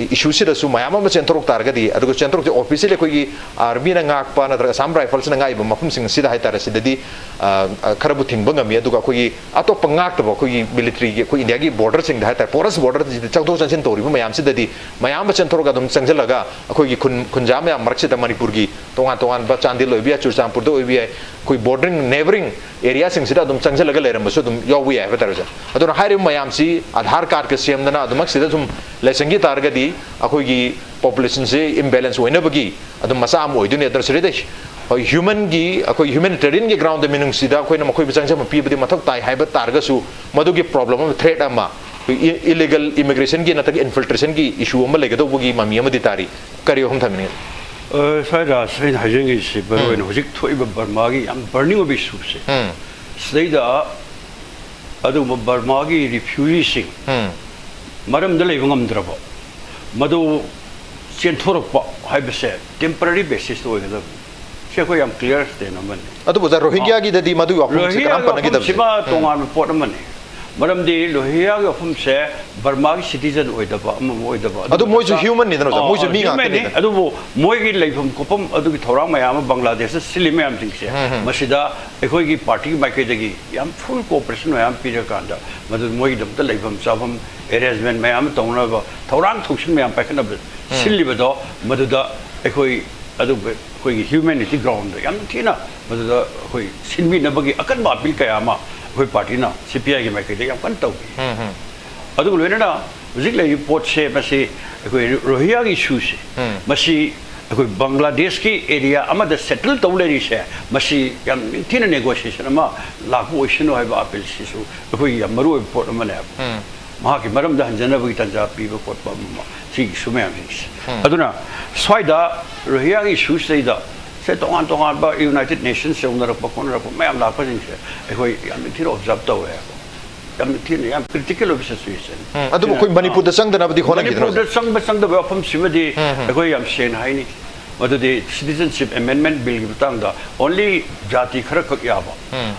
issue si da su mayam ma chentrok targa di aduga chentrok je officially koi army na ngak pa na tra sam rifles na ngai ba mapum sing sida hai tar sida di kharabu thing banga mi aduga koi ato pangak ta koi military koi india gi border sing hai tar porous border ji changdo chanchen tori mayam sida di mayam ma chentrok ga dum changjalaga koi gi khunja mayam marchi da manipur gi tongan ba chandil loibia churchampur do oibia koi bordering neighboring area sing sida dum changjalaga leram so dum yowi hai tar ja aduna hairi mayam si aadhar card ke sem dana adumak sida dum lesengi targadi akoi gi population se imbalance hoina bagi adum masa am oidune adar sire de human gi akoi humanitarian gi ground de minung sida akoi na makoi bachang jam pi bidi mathok tai haiba targa su madu gi problem threat ama illegal immigration gi natag infiltration gi issue am legado bagi mami am di tari kari hom thamni saira sain hajing is barwen hojik thoi Burma gi am burning of issues saida adu Burma gi refugees maram da leibang amdraba madu chenthorok pa haibase temporary basis to oigada se ko yam clear ste na man adu boza rohingya gi dadi madu apum se kam pa nagi dab sima tongan report man maram di rohingya gi apum se Burma gi citizen oidaba oidaba adu moi ju human ni dano moi ju mi nga ni adu moi gi leibam kopam adu gi thorang mayam Bangladesh silim mayam ting se masida ekoi gi party mai ke dagi yam full cooperation mayam pira kanda madu moi gi dam ta leibam sabam arrangement mayam tongna ba thorang thoksin mayam pakhana silibado maduda ekoi adu koi humanity ground yam thina maduda koi sinmi na bagi akan ba bil kaya ma koi party na CPI gi mai ke yam kan tau adu loina na zik le report se masi koi rohingya gi issue se masi ꯑꯩꯈꯣꯏ ꯕꯪꯒ꯭ꯂꯥꯗꯦꯁꯀꯤ area ꯑꯃꯗ ꯁꯦꯇꯜ ꯇꯧ ꯂꯩꯔꯤꯁꯦ ꯃꯁꯤ ꯌꯥꯝ ꯅꯤꯡꯊꯤꯅ negotiation ꯑꯃ ꯂꯥꯛꯄ ꯑꯣꯏꯁꯅꯨ ꯍꯥꯏꯕ ꯑꯄꯤꯜꯁꯤꯁꯨ ꯑꯩꯈꯣꯏꯒꯤ ꯌꯥꯝ ꯃꯔꯨꯑꯣꯏꯕ ꯄꯣꯠ ꯑꯃꯅꯦꯕ ꯃꯍꯥꯛꯀꯤ ꯃꯔꯝꯗ ꯍꯟꯖꯅꯕꯒꯤ ꯇꯥꯟꯖꯥ ꯄꯤꯕ ꯈꯣꯠꯄ ꯑꯃ ꯁꯤꯒꯤꯁꯨ ꯃꯌꯥꯝꯁꯤꯡꯁꯦ ꯑꯗꯨꯅ ꯁ꯭ꯋꯥꯏꯗ ꯔꯣꯍꯤꯡꯒ꯭ꯌꯥꯒꯤ ꯏꯁꯨꯁꯤꯗꯩꯗ ꯁꯦ ꯇꯣꯉꯥꯟ ꯇꯣꯉꯥꯟꯕ ꯌꯨꯅꯥꯏꯇꯦꯗ ꯅꯦꯁꯟꯁ ꯌꯧꯅꯔꯛꯄ ꯈꯣꯠꯅꯔꯛꯄ ꯃꯌꯥꯝ ꯂꯥꯛꯄꯁꯤꯡꯁꯦ ꯑꯩꯈꯣꯏ ꯌꯥꯝ ꯅꯤꯡꯊꯤꯅ ꯑꯣꯕꯖꯥꯔꯕ ꯇꯧꯋꯦꯕ ꯌꯥꯝ ꯅꯤꯡꯊꯤꯅ ꯌꯥꯝ ꯀ꯭ꯔꯤꯇꯤꯀꯦꯜ ꯑꯣꯏꯕ ꯁꯤꯆꯨꯋꯦꯁꯟ ꯑꯗꯨꯕꯨ ꯑꯩꯈꯣꯏ ꯃꯅꯤꯄꯨꯔꯗ ꯆꯪꯗꯅꯕꯗꯤ ꯍꯣꯠꯅꯈꯤꯗ꯭ꯔꯣ ꯃꯅꯤꯄꯨꯔꯗ ꯆꯪꯗꯕ ꯋꯥꯐꯝꯁꯤꯃꯗꯤ ꯑꯩꯈꯣꯏ ꯌꯥꯝ ꯁꯦꯡꯅ ꯍꯥꯏꯅꯤ ꯃꯗꯨꯗꯤ ꯁꯤꯇꯤꯖꯟꯁꯤꯞ ꯑꯦꯃꯦꯟꯃꯦꯟ ꯕꯤꯜꯒꯤ ꯃꯇꯥꯡꯗ ꯑꯣꯟꯂꯤ ꯖꯥꯇꯤ ꯈꯔꯈꯛ ꯌꯥꯕ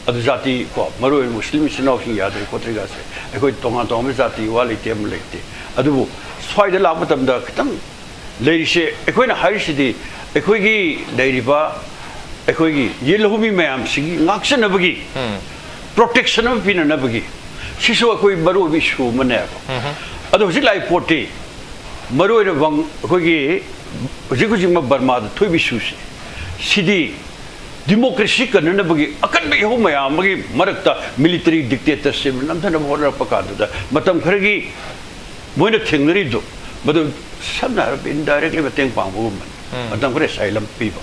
ꯑꯗꯨ ꯖꯥꯇꯤ ꯀꯣ ꯃꯔꯨꯑꯣꯏꯅ ꯃꯨꯁꯂꯤꯝ ꯏꯆꯤꯟ ꯏꯅꯥꯎꯁꯤꯡ ꯌꯥꯗ꯭ꯔꯦ ꯈꯣꯠꯇ꯭ꯔꯤꯒꯥꯁꯦ ꯑꯩꯈꯣꯏ ꯇꯣꯉꯥꯟ ꯇꯣꯉꯥꯟꯕ ꯖꯥꯇꯤ ꯋꯥ ꯂꯩꯇꯦ ꯑꯃ ꯂꯩꯇꯦ ꯑꯗꯨꯕꯨ ꯁ꯭ꯋꯥꯏꯗ ꯂꯥꯛꯄ ꯃꯇꯝꯗ ꯈꯤꯇꯪ ꯂꯩꯔꯤꯁꯦ ꯑꯩꯈꯣꯏꯅ ꯍꯥꯏꯔꯤꯁꯤꯗꯤ ꯑꯩꯈꯣꯏꯒꯤ ꯂꯩꯔꯤꯕ ꯑꯩꯈꯣꯏꯒꯤ ꯌꯦꯜꯍꯧꯃꯤ ꯃꯌꯥꯝꯁꯤꯒꯤ ꯉꯥꯛꯆꯅꯕꯒꯤ ꯄ꯭ꯔꯣꯇꯦꯛꯁꯟ ꯑꯃ ꯄꯤꯅꯅꯕꯒꯤ ꯁꯤꯁꯨ ꯑꯩꯈꯣꯏ ꯃꯔꯨꯑꯣꯏꯕ ꯏꯁꯨ ꯑꯃꯅꯦꯕ ꯑꯗꯣ ꯍꯧꯖꯤꯛ ꯂꯥꯛꯏ ꯄꯣꯠꯇꯤ ꯃꯔꯨꯑꯣꯏꯅ ꯑꯩꯈꯣꯏꯒꯤ ꯍꯧꯖꯤꯛꯃꯛ ꯕꯔꯃꯥꯗ ꯊꯣꯛꯏꯕ ꯏꯁꯨꯁꯦ ꯁꯤꯗꯤ ꯗꯤꯃꯣꯀ꯭ꯔꯦꯁꯤ ꯀꯟꯅꯅꯕꯒꯤ ꯑꯀꯟꯕ ꯏꯍꯧ ꯃꯌꯥꯝ ꯑꯃꯒꯤ ꯃꯔꯛꯇ ꯃꯤꯂꯤꯇꯔꯤ ꯗꯤꯛꯇꯦꯇꯔꯁꯤꯞ ꯅꯝꯊꯅꯕ ꯍꯣꯠꯅꯔꯛꯄ ꯀꯥꯟꯗꯨꯗ ꯃꯇꯝ ꯈꯔꯒꯤ ꯃꯣꯏꯅ ꯊꯦꯡꯅꯔꯤꯗꯣ ꯃꯗꯨ ꯁꯝꯅ ꯍꯥꯏꯔꯕꯗ ꯏꯟꯗꯥꯏꯔꯦꯛꯂꯤ ꯃꯇꯦꯡ ꯄꯥꯡꯕꯒꯨꯝꯕꯅꯤ ꯃꯇꯝ ꯈꯔ ꯑꯦꯁꯥꯏꯂꯝ ꯄꯤꯕ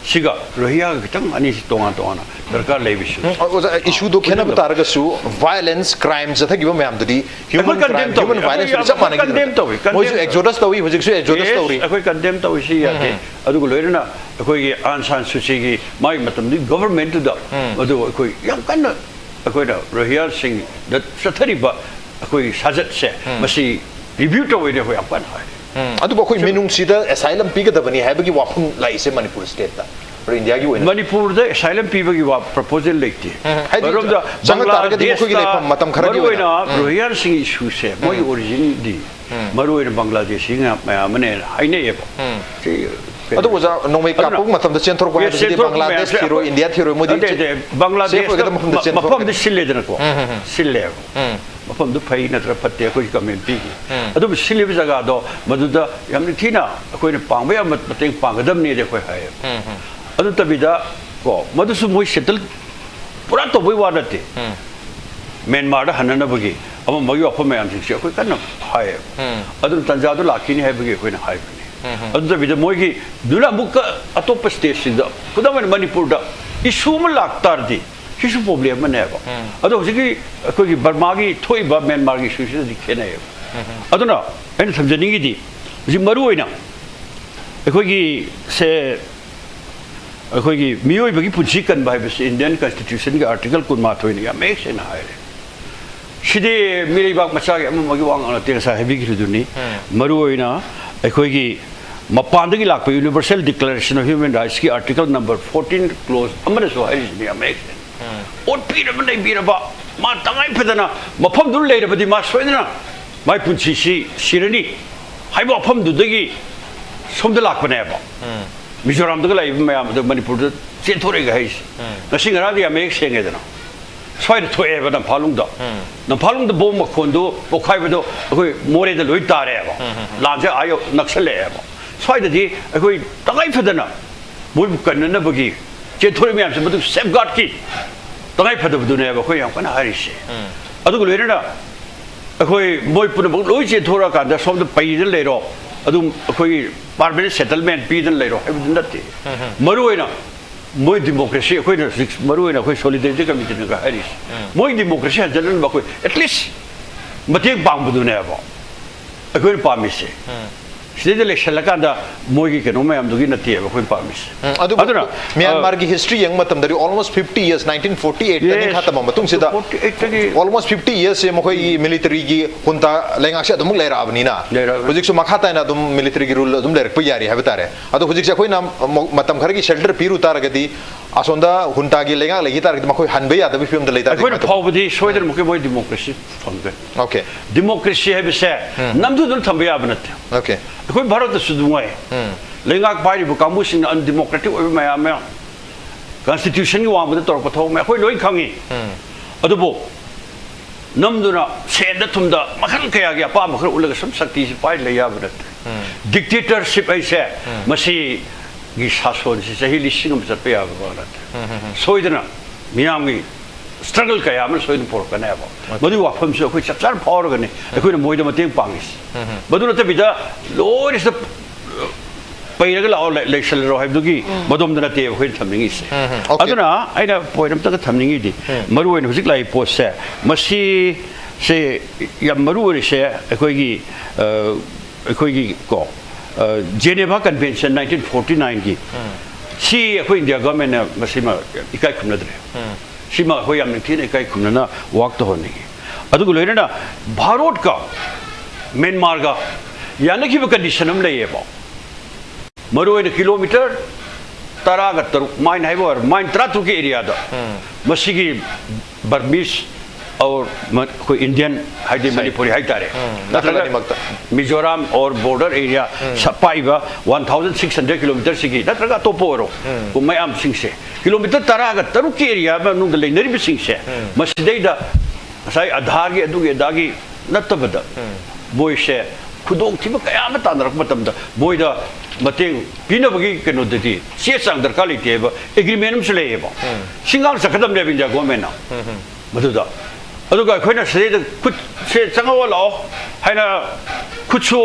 siga rohia kitang ani si tonga tonga darkar lei issue issue do khena bataraga su violence crimes atha giba mayam dadi human crime human violence is up condemn to moi exodus tawi hojik su exodus tawi akoi condemn tawi si yate adu loirena akoi gi ansan suchi gi mai matam di government da adu akoi yam kanna akoi da rohia sing that sathari ba akoi sajat se masi review to we de ho yam kan hai adu ba khoi menung sida asylum piga da bani haibagi wafung lai se manipur state da or india gi wena manipur da asylum pibagi wa proposal lekti barom da jang targa di khoi gi lepham matam khara gi wena rohingya sing issue se moi origin di maru in bangladesh nga mane haine yeba adu waza nomai kapuk matam da centro ko di bangladesh thiro india thiro modi bangladesh mapam de sille dana ko sille mapam du phai na tra patte ko comment pi adu sille bi jaga do maduda yamni thina ko ne pangba ya mateng pangdam ne de ko hai adu tabida ko madu su moi settle pura to boi wa nate Myanmar da hanana bagi ama magi afa mayam sing se ko kan hai adu tanja du lakini hai bagi ko ne hai adu tabida moi gi dula mukka atop station da kudam manipur da issue ma laktar di किसी problem में नहीं है अदो जिसकी कोई बर्मागी थोड़ी बार Myanmar की issue दिखे नहीं है अदो ना ऐसे समझने की थी जिस मरु है ना कोई से कोई मियोई बगी पुंची कन बाय बस इंडियन कॉन्स्टिट्यूशन के आर्टिकल कुछ मात हुई नहीं है मैं से ना है सीधे मेरी बात मचा के हम मगी वांग आना तेरे साहे भी किसी दुनी मरु है ना कोई मपान की लाख पे universal declaration of human rights की आर्टिकल नंबर 14 क्लोज अमर सो है नहीं मैं और पीर बने पीर बा मा तंगाई फदना मफम दुल लेर बदी मा सोइना माई पुंची सी सिरनी हाइबो फम दुदगी सोमद लाखबने बा मिजोराम दग लाई मयाम द मणिपुर द चेथोरे गाइस नसिंग रादि या मेक सेंगे दना सोइ थोए बदम फालुंग द न फालुंग द बोम मखोंदो ओखाइ बदो अखोइ मोरे द लोइ तारे बा लाजे आयो नक्सले बा सोइ ददि अखोइ तंगाई फदना मोइ कन्नन बगी चेथोरे मयाम से मदु सेफगार्ड की तंगाई फदबदुने बा खोइ याम कना हारिसे अदुग लोइरना अखोइ मोइ पुन बग लोइ चेथोरा कांदा सोमद पैद लेरो अदु अखोइ परमानेंट सेटलमेंट पीदन लेरो हाइबदु नते मरु होइना मोइ डेमोक्रेसी अखोइ न मरु होइना अखोइ सोलिडरिटी कमिटी न हारिस मोइ डेमोक्रेसी हजन बा खोइ एटलीस्ट मतेक पांगबदुने बा अखोइ पामिसे सिदे इलेक्शन लकांदा मोगी के नोमे अमदुगी नती है कोई पामिस अदुना म्यांमार की हिस्ट्री यंग मतम दरी ऑलमोस्ट 50 इयर्स 1948 तने खत्म मतुंग सिदा ऑलमोस्ट 50 इयर्स से मखोई मिलिटरी की हुंता लेंगा से अदुम लेरा अबनीना हुजिक सु मखाता ना अदुम मिलिटरी की रूल अदुम लेरक पयारी हबतारे अदु हुजिक से कोई ना मतम खर की शेल्टर पीरु तारगदी असोंदा हुंता की लेंगा लेगी तारगदी मखोई हनबे याद भी फिल्म दलेता कोई फावबदी सोइदर मखे मोय डेमोक्रेसी फंगे ओके डेमोक्रेसी है बिसे नमदु दुल थंबे याबनते ओके कोई भारत सुदुंगाय लेंगा पारी बु कामुसिन अनडेमोक्रेटिक ओय मयाम मयाम कॉन्स्टिट्यूशन की वांग तौर पथौ में कोई लोई खंगी अदुबो नमदुना सेंद थुमदा मखन कया गया पा मखर उलग सम शक्ति से पाई ले याबनत डिक्टेटरशिप ऐसे मसी गी शासन से सही लिसिंग में चपे याबनत सोइदना मियाम की स्ट्रगल कया में सोइन पोर कने बा मदु वाफम से कोई चचार फावर गने कोई मोइद मते पांगिस मदु नते बिदा लोरिस पैरग लाओ लेसल रो हाइबदुगी मदोम दना ते होय थमनिंगी से अदुना आइना पोइरम तक थमनिंगी दी मरु ओइन हुजिक लाई पोस्ट से मसी से या मरु ओइ से अखोगी को जेनेवा कन्वेंशन 1949 की सी अखोई इंडिया गवर्नमेंट ने मसीमा इकाई खुमनद्रे सीमा अखोई याम निथि इकाई खुमनना वाक तो होने अदुगु लोइना भारत का म्यांमार का यानखिब कंडीशन हम लेयेबो मरुओइन किलोमीटर 13 माइन हाइबो और माइन 13 के एरिया दा मसीगी बर्मीस और कोई इंडियन हाइदे मणिपुरी हाइ तारे मिजोरम और बॉर्डर एरिया सपाइबा 1600 किलोमीटर सिगी नत्रगा तोपोरो को मयाम सिंगसे किलोमीटर 13 के एरिया में नुंग लेनरी सिंगसे मसीदैदा साइ आधार के अदुगे दागी नत्तबदा बोइसे खुदों थी क्या तानरक मतमदा बोइदा मतेंग पिनबगी कनोदति से सांग दरकार लेतेब एग्रीमेंट से लेब सिंगाल सकदम ले बिंजा गवर्नमेंट ना मदुदा अदुगा अखोइना से खुद से चंगवा लाओ हाइना खुदसो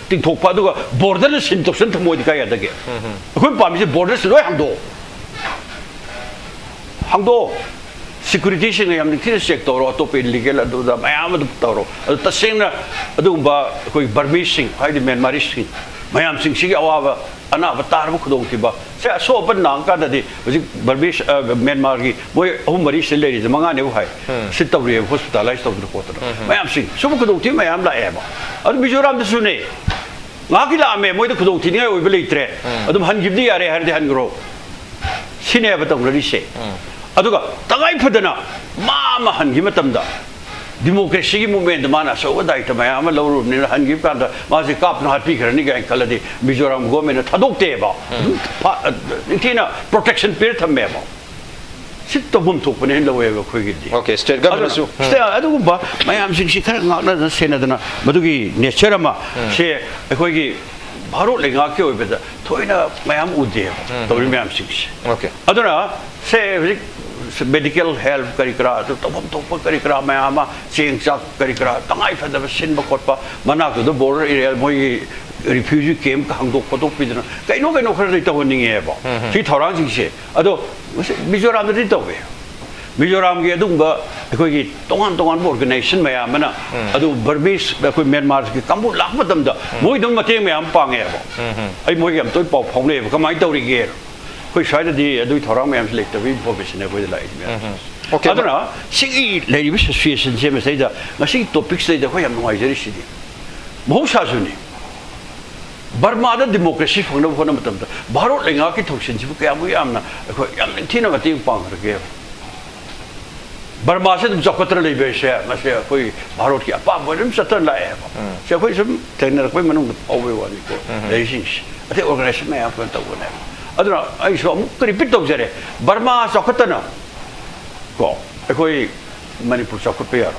तिंथोकपा अदुगा बॉर्डर सिंटोक्सन थमोदि का यादगे अखोइ पामिसे बॉर्डर से लोय हांगदो security sing yam ni thina check toro to pe legal adu da mayam adu toro adu tasengna adu ba koi Burmese sing haidi Myanmar sing mayam sing sigi awa ana avatar bu khudong tiba se so ban nang ka da di Burmese Myanmar gi moi ahum mari se le ri manga ne bu hai sit tawri hospitalize to ko to mayam sing so bu khudong ti mayam la e ba adu Mizoram da su ne nga ki la me moi da khudong ti ni oi be le tre adu han gib di yare har de han gro sine ba tong ri se अदुगा तगाई फदना मामा हनगी मतमदा democracy की movement माना सो दायित्व मयाम लौरु नि हनगी कांदा मासे कापना हापी खरनी गाय कलदि मिजोरम गवर्नमेंट थादोक्तेबा निथिना प्रोटेक्शन पेर थमेबा सिट तो बुम थोपने लवेबा खोगिदि ओके स्टेट गवर्नमेंट सु स्टेट अदुगुबा मयाम सिंसी खर ngakna सेनदना मदुगी नेचर अमा से अखोगी भारत लेगा के ओबेदा थोइना मयाम उदे तोरि मयाम सिंसी ओके अदुना से medical help karikra to tobam topa karikra mayama cheng chak karikra tangai phada sin ba khotpa mana to border area moi refugee camp hangdok photo pidna kaino khar ri to honing e ba si thorang jing se ado Mizoram ri to be Mizoram ge adung ba koi gi tongan organization mayam na adu Burmese koi Myanmar ki kambu lak matam da moi dum mateng mayam pang e ba ai moi gam toy pau phong le ba kamai to ri ge कोई शायद दी अदुई थोड़ा में हम select भी profession है कोई light में okay अदना सिगी लेरी भी सिचुएशन से में सही दा मसी टॉपिक से दा कोई हम नोई जरी सिदी बहुत साजुनी बर्मा दा डेमोक्रेसी फंगना होना मतलब दा भारत लेंगा की थोक्शन सिबु क्या मुई आमना कोई याम थिना मते पांग रगे बर्मा से तुम चौकतर ले बेसे मसे कोई भारत की अपा बरम सतर लाए से कोई सब ट्रेनर कोई मनु ओवे वाली को लेसिंस अते ऑर्गेनाइजेशन में आप तो बने अदना आई सो अमुक रिपीट तो जरे बर्मा चौकतना को कोई मणिपुर चौकत पे यार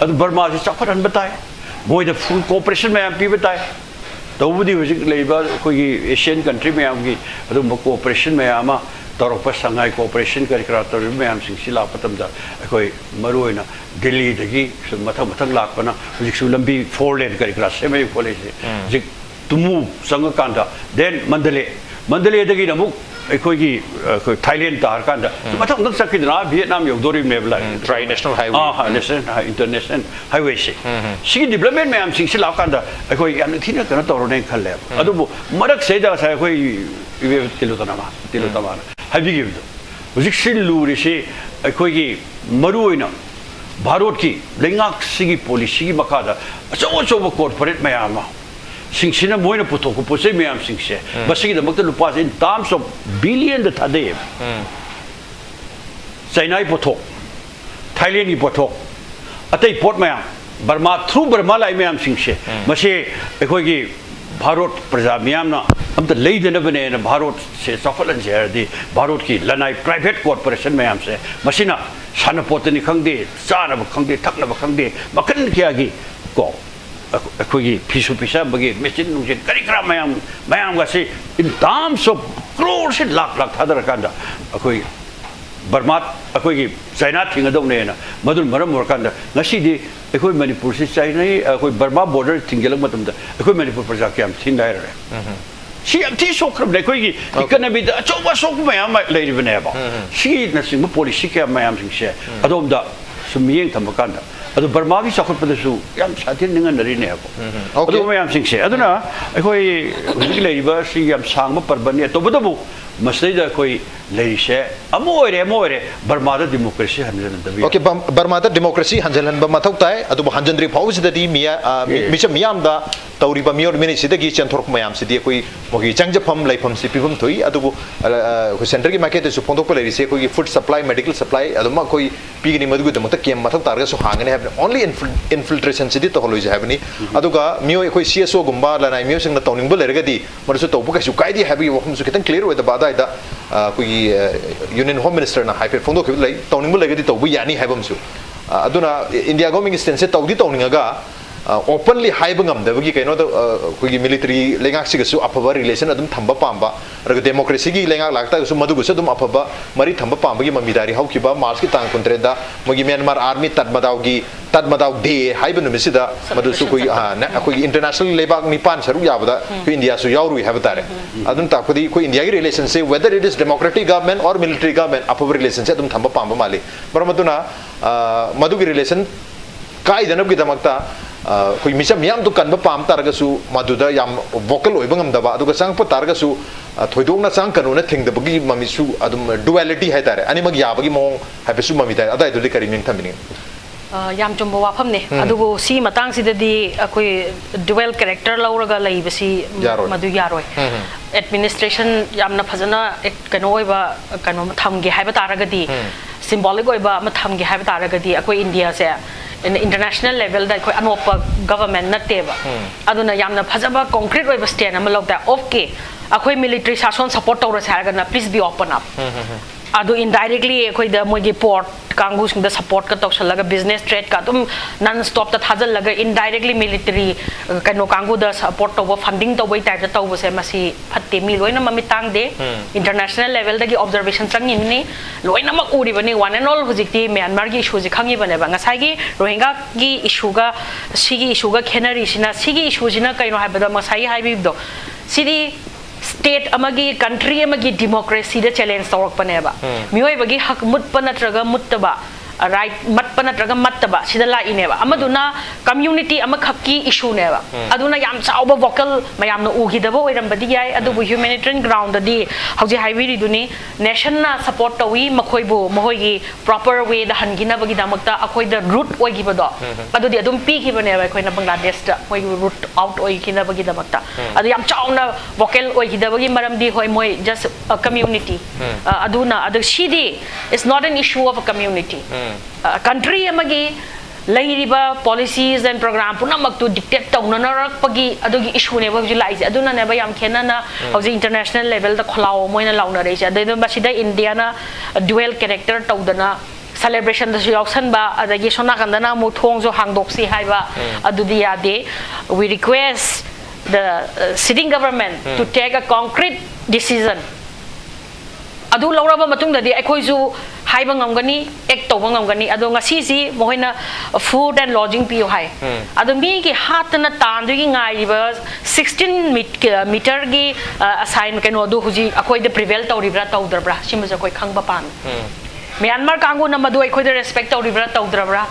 अद बर्मा से चौकतन बताए मोय द फुल कोऑपरेशन में एमपी बताए तो बुदी हजिक लेबा कोई एशियन कंट्री में आमगी अद कोऑपरेशन में आमा तौरप संघाई कोऑपरेशन करिकरा तो में आम सिंग सिला पतम दा कोई मरुइना दिल्ली दगी मथंग मथंग लाकपना हजिक सु लंबी 4 लेन करिकरा सेमे कॉलेज जिक तुमु संग कांदा देन मंडले दगी नमुक अखोगी थाईलैंड तार कांदा मथंग दंग सकिदना वियतनाम योगदोरी मेबला ट्राई national highway national international highway से सी डेवलपमेंट में आम सिंग सिला कांदा अखोई यान थिना कना तोरने खले अदुबो मरक सेदा सा अखोई इवे तिलोतमा हाबिगिबदो हुजिक सिलुरि से अखोगी मरुइना भारत की लेंगाक सिगी पॉलिसी की मखादा अचो कॉर्पोरेट मयामा सिंगसिना मोइना पुथोको पोसे मयाम सिंगसे बसिगी दमकत लुपा in terms of billion the थादे चाइना पोथोक थाईलैंड की पोथोक अतै पोर्ट मयाम बर्मा थ्रू बर्मा लाई मयाम सिंगसे मसे एखोगी भारत प्रजा मयामना अमत लेदनबने भारत से सफलन जेरदी भारत की लनाई प्राइवेट कॉर्पोरेशन मयाम से मसिना सानपोतनी खंगदे चानब खंगदे थकनब खंगदे मखन कियागी को अखोगी फिसु फिसा बगे मेचिन नुजे करिकरा मयाम गासे इन टर्म्स ऑफ करोड़ से लाख थादर कांदा अखोई बर्मा अखोगी चाइना थिंगदौने ना मदुल मरम मोरकांदा ngasi अखोई मणिपुर से चाइना अखोई बर्मा बॉर्डर थिंगलक मतमदा अखोई मणिपुर प्रजा क्याम थिंदायरे ꯁꯤ ꯌꯥꯝ ꯊꯤ ꯁꯣꯛꯈ꯭ꯔꯕꯅꯦ ꯑꯩꯈꯣꯏꯒꯤ ꯏꯀꯅꯃꯤꯗ ꯑꯆꯧꯕ ꯑꯁꯣꯛꯄ ꯃꯌꯥꯝ ꯑꯃ ꯂꯩꯔꯤꯕꯅꯦꯕ ꯁꯤꯅꯆꯤꯡꯕ ꯄꯣꯂꯤꯁꯤ ꯀꯌꯥ ꯃꯌꯥꯝꯁꯤꯡꯁꯦ ꯑꯗꯣꯝꯗ ꯁꯨꯝ ꯃꯤꯠꯌꯦꯡ ꯊꯝꯕ ꯀꯥꯟꯗ ꯑꯗꯨ ꯕꯔꯃꯥꯒꯤ ꯆꯥꯎꯈꯠꯄꯗꯁꯨ ꯌꯥꯝ ꯁꯥꯊꯤꯅ ꯅꯤꯡꯍꯟꯅꯔꯤꯅꯦꯕ ꯑꯗꯨꯒꯨꯝꯕ ꯃꯌꯥꯝꯁꯤꯡꯁꯦ ꯑꯗꯨꯅ ꯑꯩꯈꯣꯏ ꯍꯧꯖꯤꯛ ꯂꯩꯔꯤꯕ ꯁꯤ ꯌꯥꯝ ꯁꯥꯡꯕ ꯄꯔꯕꯅꯤ ꯇꯧꯕꯇꯕꯨ ꯃꯁꯤꯗꯩꯗ ꯑꯩꯈꯣꯏ ꯂꯩꯔꯤꯁꯦ ꯑꯃ ꯑꯣꯏꯔꯦ ꯕꯔꯃꯥꯗ ꯗꯤꯃꯣꯀ꯭ꯔꯦꯁꯤ ꯍꯟꯖꯤꯟꯍꯟꯗꯕ ओके बर्मादा डेमोक्रेसी हंजलहन मथौ ताई अदुबो हंजनद्री फाउसिददी मिचम मियामदा तौरिबा मियोर मिनिसिदगी चेंथोरक मयामसिदी कोई मोगी चंगजफम लाइफम सि पिबम थोई अदुबो सेंटर की मार्केट सु फोंदोक लेरिसे कोई फूड सप्लाई मेडिकल सप्लाई अदुमा कोई पिगनी मदुगु दमत केम मथौ तारगा सु हांगने है ओनली इन्फिल्ट्रेशन सिदी तो होलोइ हैबनी अदुगा मियो कोई सीएसओ गुम्बा लनाइ मियो सिंगना तौनिंग बो लेरगदी मरसु तौबु कैसु काइदी हैबी वखम सु खितन क्लियर ओइदा बादाइदा कोई यूनियन होम मिनिस्टर ना हाइफे फोंदोक लै तौनिंग बो लेगदी तौबु यानी हैबमसु अदुना इंडिया गवर्नमेंट स्टेंस से तौदी तौनिंगा ओपनली हाइबंगमदबगी कइनो कोई मिलिटरी लेंगाक्सिगसु अफबा रिलेशन अदुम थंबा पांबा अरग डेमोक्रेसी की लेंगाक लागतागसु मदुगसु अदुम अफबा मरी थंबा पांबगी ममिदारी हौकिबा मार्च की तांग कुंत्रेदा मोगी म्यांमार आर्मी तदमदाव डे हाइब नुमिसिदा मदुसु कोई कोई इंटरनेशनल लेबाक निपान सरु याबदा कोई इंडिया सु यावरु हैब तारे अदुम ताकदी कोई इंडिया की रिलेशन से whether it is democratic government और मिलिटरी गवर्नमेंट अफबा रिलेशन से अदुम थंबा पांबा माली मरमदुना मदुगी रिलेशन काइदनब की दमकता कोई मिचम याम तो कन्ब पाम तारगसु मदुदा याम वोकल ओइबंगमदबा अदुगा सांगप तारगसु थोइदोंना सांग कनुना थिंगदबगी ममिसु अदुम डुअलिटी है तारे अनिमग याबगी मोंग हाइबसु ममिताय अदाय दुदि करि मिंग थमिनि याम चुम्बो वाफमने अदुगो सी मतांग सिददी कोई डुअल कैरेक्टर लौरगा लैबसी मदु यारोय एडमिनिस्ट्रेशन यामना फजना कनो ओइबा कनो थमगे हाइबा तारगदी सिंबॉलिक ओइबा म थमगे हाइबा तारगदी अकोई इंडिया से इंटरनेशनल लेवल दा कोई अनोप गवर्नमेंट नतेबा अदुना यामना फजबा कंक्रीट ओइबा स्टैंड अमा लौदा ओके अकोई मिलिटरी शासन सपोर्ट तौर सारगना प्लीज बी ओपन अप अदु इनडायरेक्टली अकोई द मोगी पोर्ट कांगू सिंग द सपोर्ट का तौसलगा बिजनेस ट्रेड का तुम नॉन स्टॉप ता थाजल लगा इनडायरेक्टली मिलिटरी कनो कांगू द सपोर्ट तौब फंडिंग तौबई टाइप ता तौब से मसी फत्ते मी लोइना ममी तांग दे इंटरनेशनल लेवल दगी ऑब्जर्वेशन चंगिनी लोइना मक उरिबनी वन एंड ऑल हुजिकती म्यांमार की इशू जे खंगी बने बा ngasai रोहिंगा की issue ga sigi issue ga khenari sina sigi issue jina kaino haibada masai haibibdo sidi state amagi country amagi democracy da challenge tawrak paneba mioi bagi hak mut panatraga muttaba right mat panatraga mattaba sida la ineba amaduna community amakhaki issue neba aduna yam chauba vocal mayam no ugidaba oirambadi yai adubu humanitarian ground di hauji highway duni nation na support tawi makhoibu mohoigi proper way da hangina bagi damakta akhoi da root oigibado adudi adum pi khibane ba khoina bangladesh da moi root out oigina bagi damakta adu yam chauna vocal oigidabagi maramdi hoi moi just a community aduna adu shidi is not an issue of a community country amagi lairiba policies and program punamak to dictate taunanarakpagi adugi issue ne bagi laise aduna ne ba yam khenana hoji international level da kholao moina launa reise adai basida india na dual character taudana celebration da yauksan ba adagi sona kandana mu thong jo hangdoksi haiba adudi ade we request the sitting government to take a concrete decision adu lauraba matung da di akhoi ju haiba ngamgani ek tawba ngamgani adu ngasi si moina food and lodging pi hai adu mi ki hatna tan gi ngai ba 16 meter gi assign keno adu huji akhoi de prevail tawribra tawdrbra simu ja koi khangba pan Myanmar kangu na madu akhoi de respect tawribra tawdrabra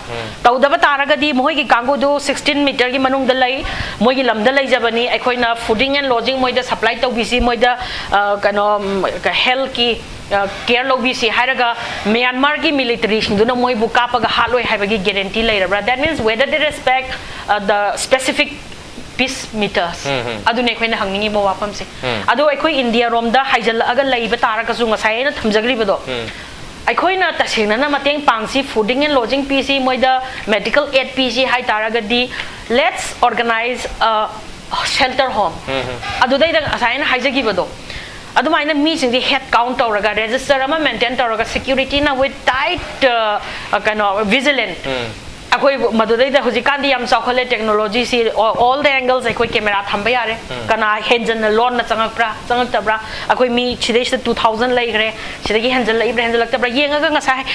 tawdaba taragadi moi gi kangu do 16 meter gi manung da lai moi gi lam da lai jabani akhoi na fooding and lodging moi da supply tawbisi moi da kano health ki care lobisi hairaga Myanmar ki military singduna moi bu kapaga haloi haibagi guarantee lairabra that means whether they respect the specific peace meters adune khoina hangningi mo wapam se adu akhoi India rom da haijal aga laiba taraga su ngasai na thamjagri bodo akhoi tasingna na mateng pangsi fooding and lodging pc moi da medical aid pc hai taraga di let's organize a shelter home adu dai da asai na haijagi bodo adumai na mi sing di head count tawraga register ama maintain tawraga security na with tight kano vigilant akhoi madudai da hujikan di yam chawkhale technology si all the angles akhoi camera thamba yare kana henjan lon na changak tabra akhoi mi chidei 2000 lai gre chidegi henjan lai brand lakta bra yenga ga ngasai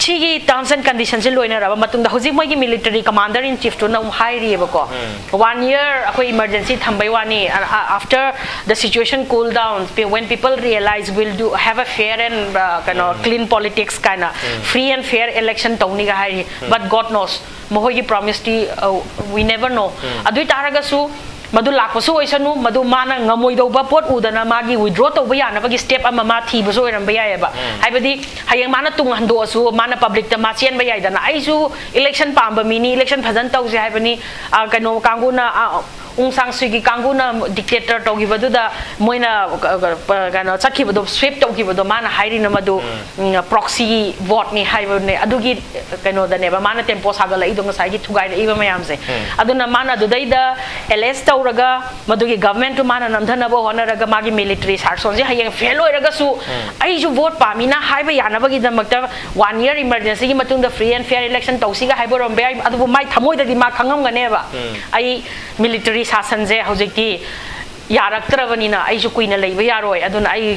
Chigi terms and conditions in Loina Raba Matunda Hozimogi military commander in chief to know high Riebako. 1 year emergency Thambaiwani after the situation cooled down, when people realize we'll have a fair and clean politics free and fair election Tony Gahari, but God knows Mohogi promised we never know. Adu Taragasu Madu Lakoso Isanu, Madu Mana, Ngamoido Port Udana Magi, withdraw to Bayana, Step Amamati, Bazo and Bayaba. Habadi, Hayamana Tungandosu, Mana Public Tamasian Bayadana, Aizu, election Pamba Mini, election Pazantos Habani, Kano Kanguna. Sang Sugi Kanguna dictator to give the Moina Saki with swept to give the man hiding Namadu proxy vote ni Hivane Adugi the never mana tempo sagala idong sagi to guide even Mayamse. Aduna mana do they the LS Tauraga Madugi government to mana Namdanabo Honaraga Magi military Sarson Hayang fellow Ragasu I should vote Pamina Highway Yanabagi the Makta 1 year emergency Matun the free and fair election Tosiga Hiberon Bear Adu might Tamoy the Makangam never I military Sasanze Hoseki Yaraktravanina, I should queen a lay Yaroi, I don't I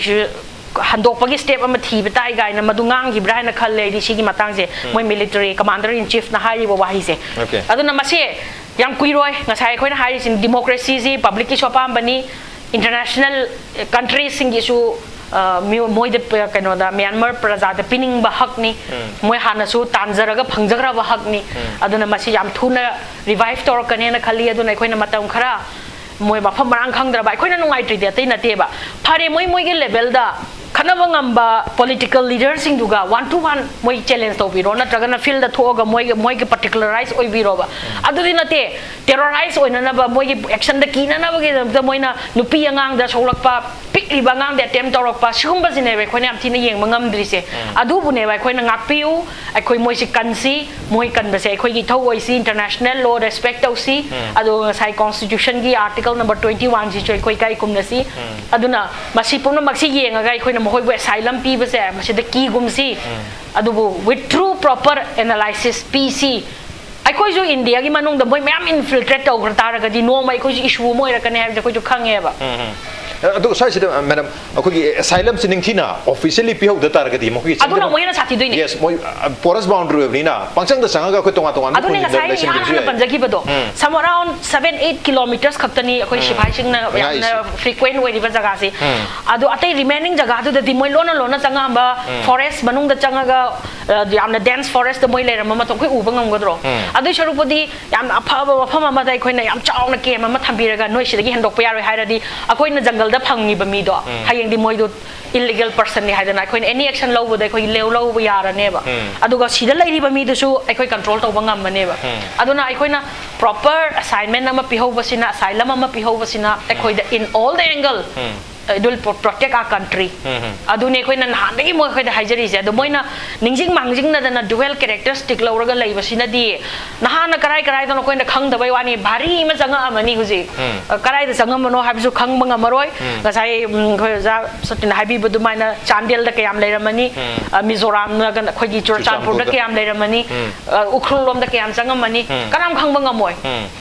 Handopagi step on a tea, but I guy, Madungang, Gibrana Kal lady, Shigi Matanze, my military commander in chief Nahari Wahise. I don't know Mase, Young Quiroi, Nasai Queen Harris in democracy, public Shopambani, international countries in Gishu. Moi the Myanmar Praza the pinning Bahakni, Moi Hanasu, Tanzaraga, Pangzara Bahakni, Aduna Masiyam Tuna, revived or Kanana Kali, Aduna Quena Matamkara, Moi Bapamarang Kangra, by Quena no Maitri, the Tina Teba, Pare Moi Lebelda, Kanavangamba, political leaders in Duga, 1-to-1 Moi challenge to Virona, Tragana fill the Toga, Moi particularize or Virova. Adunate, terrorize or another Moi action the Kina Navigate, the Moina, Nupiangang, the Solapa. Bangang the attempt or Pashumbas in a Quena Yang Mangam Drise. Adubune, I Quena Napiu, I quite Moisi Kansi, Moikan Base, Quito, international law respect of sea, Adu Sai Constitution, article number 21, Quakai Kumnasi, Aduna, Masipuna Maxi, and a guy Quena Mohoy asylum people say, the key gumsi, Adubu, with true proper analysis, PC. I call you India, Manung the boy, I'm infiltrated over Taraga, the no, my issue more can have the Kuju Kangeva. Madam, asylum sitting Tina, officially Pio the target. I don't know when it's doing. Yes, porous boundary of Nina, Pangsang the Sanga Kotonga. I don't know some around 7-8 kilometers Kaptani, frequent way even Zagasi. Ado Ate remaining Jagatu, the Moilona Lona Sangamba, forest, Manung the Changaga, the dense forest, the Moile, Mamatoki Ubangam Godro. Ado Sharupodi, Yam Apava of Hamada, Yam Chow, Mamatambiraga, no, she again, Dopiari Hiradi, a coin the jungle. The Pangi Bamido, Hayang the Moido illegal person, I had any action low with low we are a neighbor. Aduga see the lady Bamido show, I could control to Wangam neighbor. Aduna I coin a proper assignment, I'm a Pihovasina, asylum, I'm a Pihovasina, in all the angle. It will protect our country. Adune Queen and Handy Mo the Hajaris, the Moina Ningsing Manging than a dual characteristic Lauraga Lavasina de Nahana Karai Karai don't going to Kang the Wayani, Bari Mazanga Manihuzi, Karai the Sangamano have to Kang Mangamaroi, as I certain Habib Dumina, Chandel the Kayam later money, Mizoram, Quagi Churchan for the Kayam later money, Ukrulom the Kayam Sangamani, Karam Kang Mangamoy.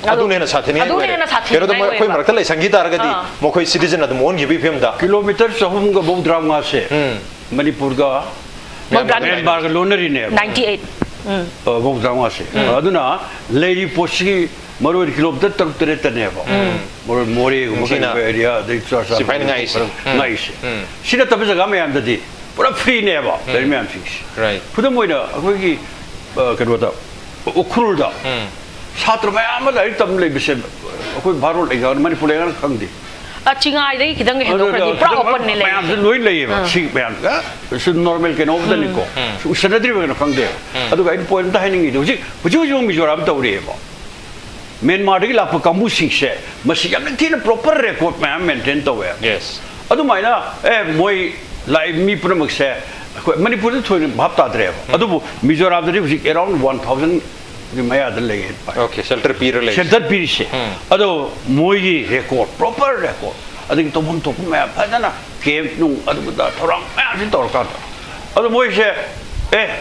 Aduna Satini, Aduna Sangita Ragadi, Mokoi citizen at the Mon give him. Kilometers of Bodrama se Manipurga Myanmar Lonari 98 Bodrama se Aduna Lady Poshi Moro kilometer to never Mori area nice she that was a game and the day but a free never very man fish right put them with a wiki Kadwata Ukrulda Satrama Amala Lebishem Barol Manipulator Kandi Chingai they can get proper Nilay, she should normal can over the Nico. Should not even come there. Otherwise, point dining it. Would you use your Abdorieva? Myanmar la Pakamusi said, must you maintain a proper record, ma'am, maintain the way. Yes. Otherwise, Moi like me Puramak said, Manipur to Bapta driver. Other Mizoram around 1,000. Okay, shelter period. Shelter period. Although Moyi record, proper record. I think Tomon Topuma, Padana came no other Torang, I didn't talk about. Other Moy said,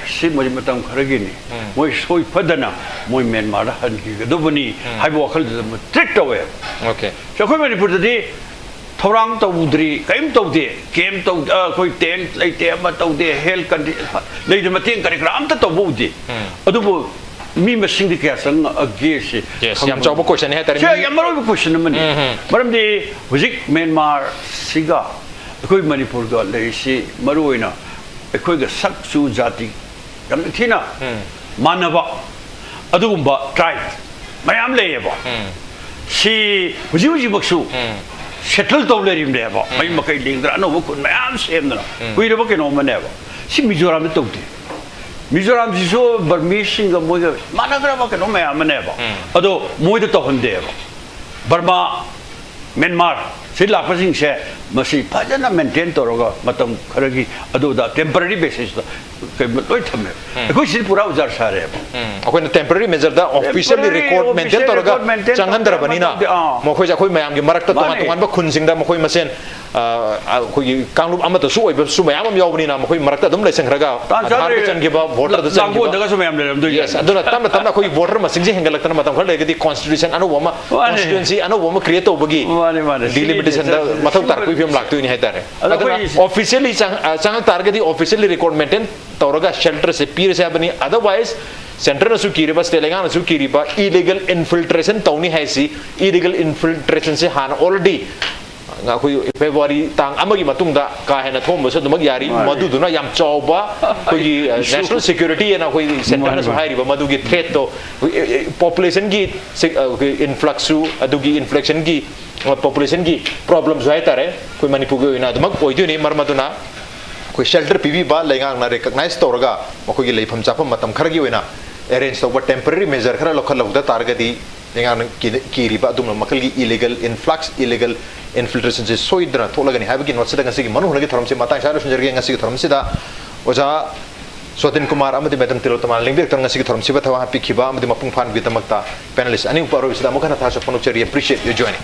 see Modimatam Karagini, Moy Soy Padana, Moy Myanmar, and Dubani, I walked them tricked away. Okay. So, when you put the day, thorang tawdri kaim tawde kem taw koi tent leite ama tawde hel kan leide mateng kari gram ta tawudi adubu mi masing di kya sang age yes yam chaw question he tar mi yam maro question mani maram di hujik Myanmar siga koi Manipur ga leisi maroina koi ga saksu jati yam thina manaba adugumba tribe mayam leyeba si huji baksu settle to le rim deba mai makai lingdra no ko mayam semna kui re bakeno maneba si Mizoram to de Mizoram ji so Burmese ga mo ga managra bakeno mayam maneba ado mo de to handeba Burma Myanmar si la pasing se masi pajana maintain to roga matam kharagi ado da temporary basis da kai loi thame ko si pura uzar sare akoina temporary measure da officially record maintain to roga changandra banina mo khoi ja khoi mayam gi marak ta tongan ba khunjing da mo khoi masen khoi kanglup amata su oiba su mayam am yawni na mo khoi marak ta dum laisang raga aadhar ko chan gi ba voter da chan gi da so mayam le do yes aduna tamna khoi voter masing ji hengalak ta matam khol legadi constitution anu wama constituency anu wama create to bagi delimitation da mathau tar koi film laktu ni haitare aduna officially chang target officially record maintain tawraga shelter se pir se abani otherwise center na su kiriba Telangana su kiriba illegal infiltration tawni haisi illegal infiltration se han already nga khoi February tang amagi matungda ka hena thomba so dumag yari madu duna yam chawba khoi national security na khoi center na su hairi ba madu gi threat to population gi influx su adugi inflection gi population gi problems hai tare khoi Manipur gi na dumag oidu ni marmaduna khoi shelter PV ba lengang na recognize toraga khoi gi leifam chapam matam kharagi oina arrange to temporary measure khara lokhal logda targadi lengang ki riba dum makal gi illegal influx illegal infiltration se soidra tholagani habigi notsa ngasi gi manu hunagi thoram se matang salo sunjergi ngasi gi thoram se da oja Sotinkumar amadi Madam Tilotama lingbek tar ngasi gi thoram se ba thawa happy khiba amadi mapung phan gi tamakta panelists ani uparo sida mokana tha saponu cheri appreciate you joining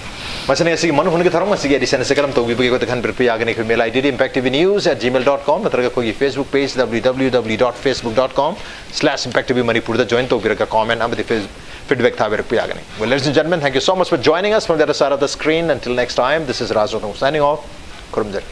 masane ngasi gi manu hunagi thoram ngasi gi edition se kalam to bi ko takhan per priya gani mail id impacttv@gmail.com natraga koi Facebook page www.facebook.com/impacttv manipur da join to biraga comment amadi feedback tha ber priya gani well ladies and gentlemen thank you so much for joining us from the other side of the screen until next time this is Raj Nongthombam signing off kurumjar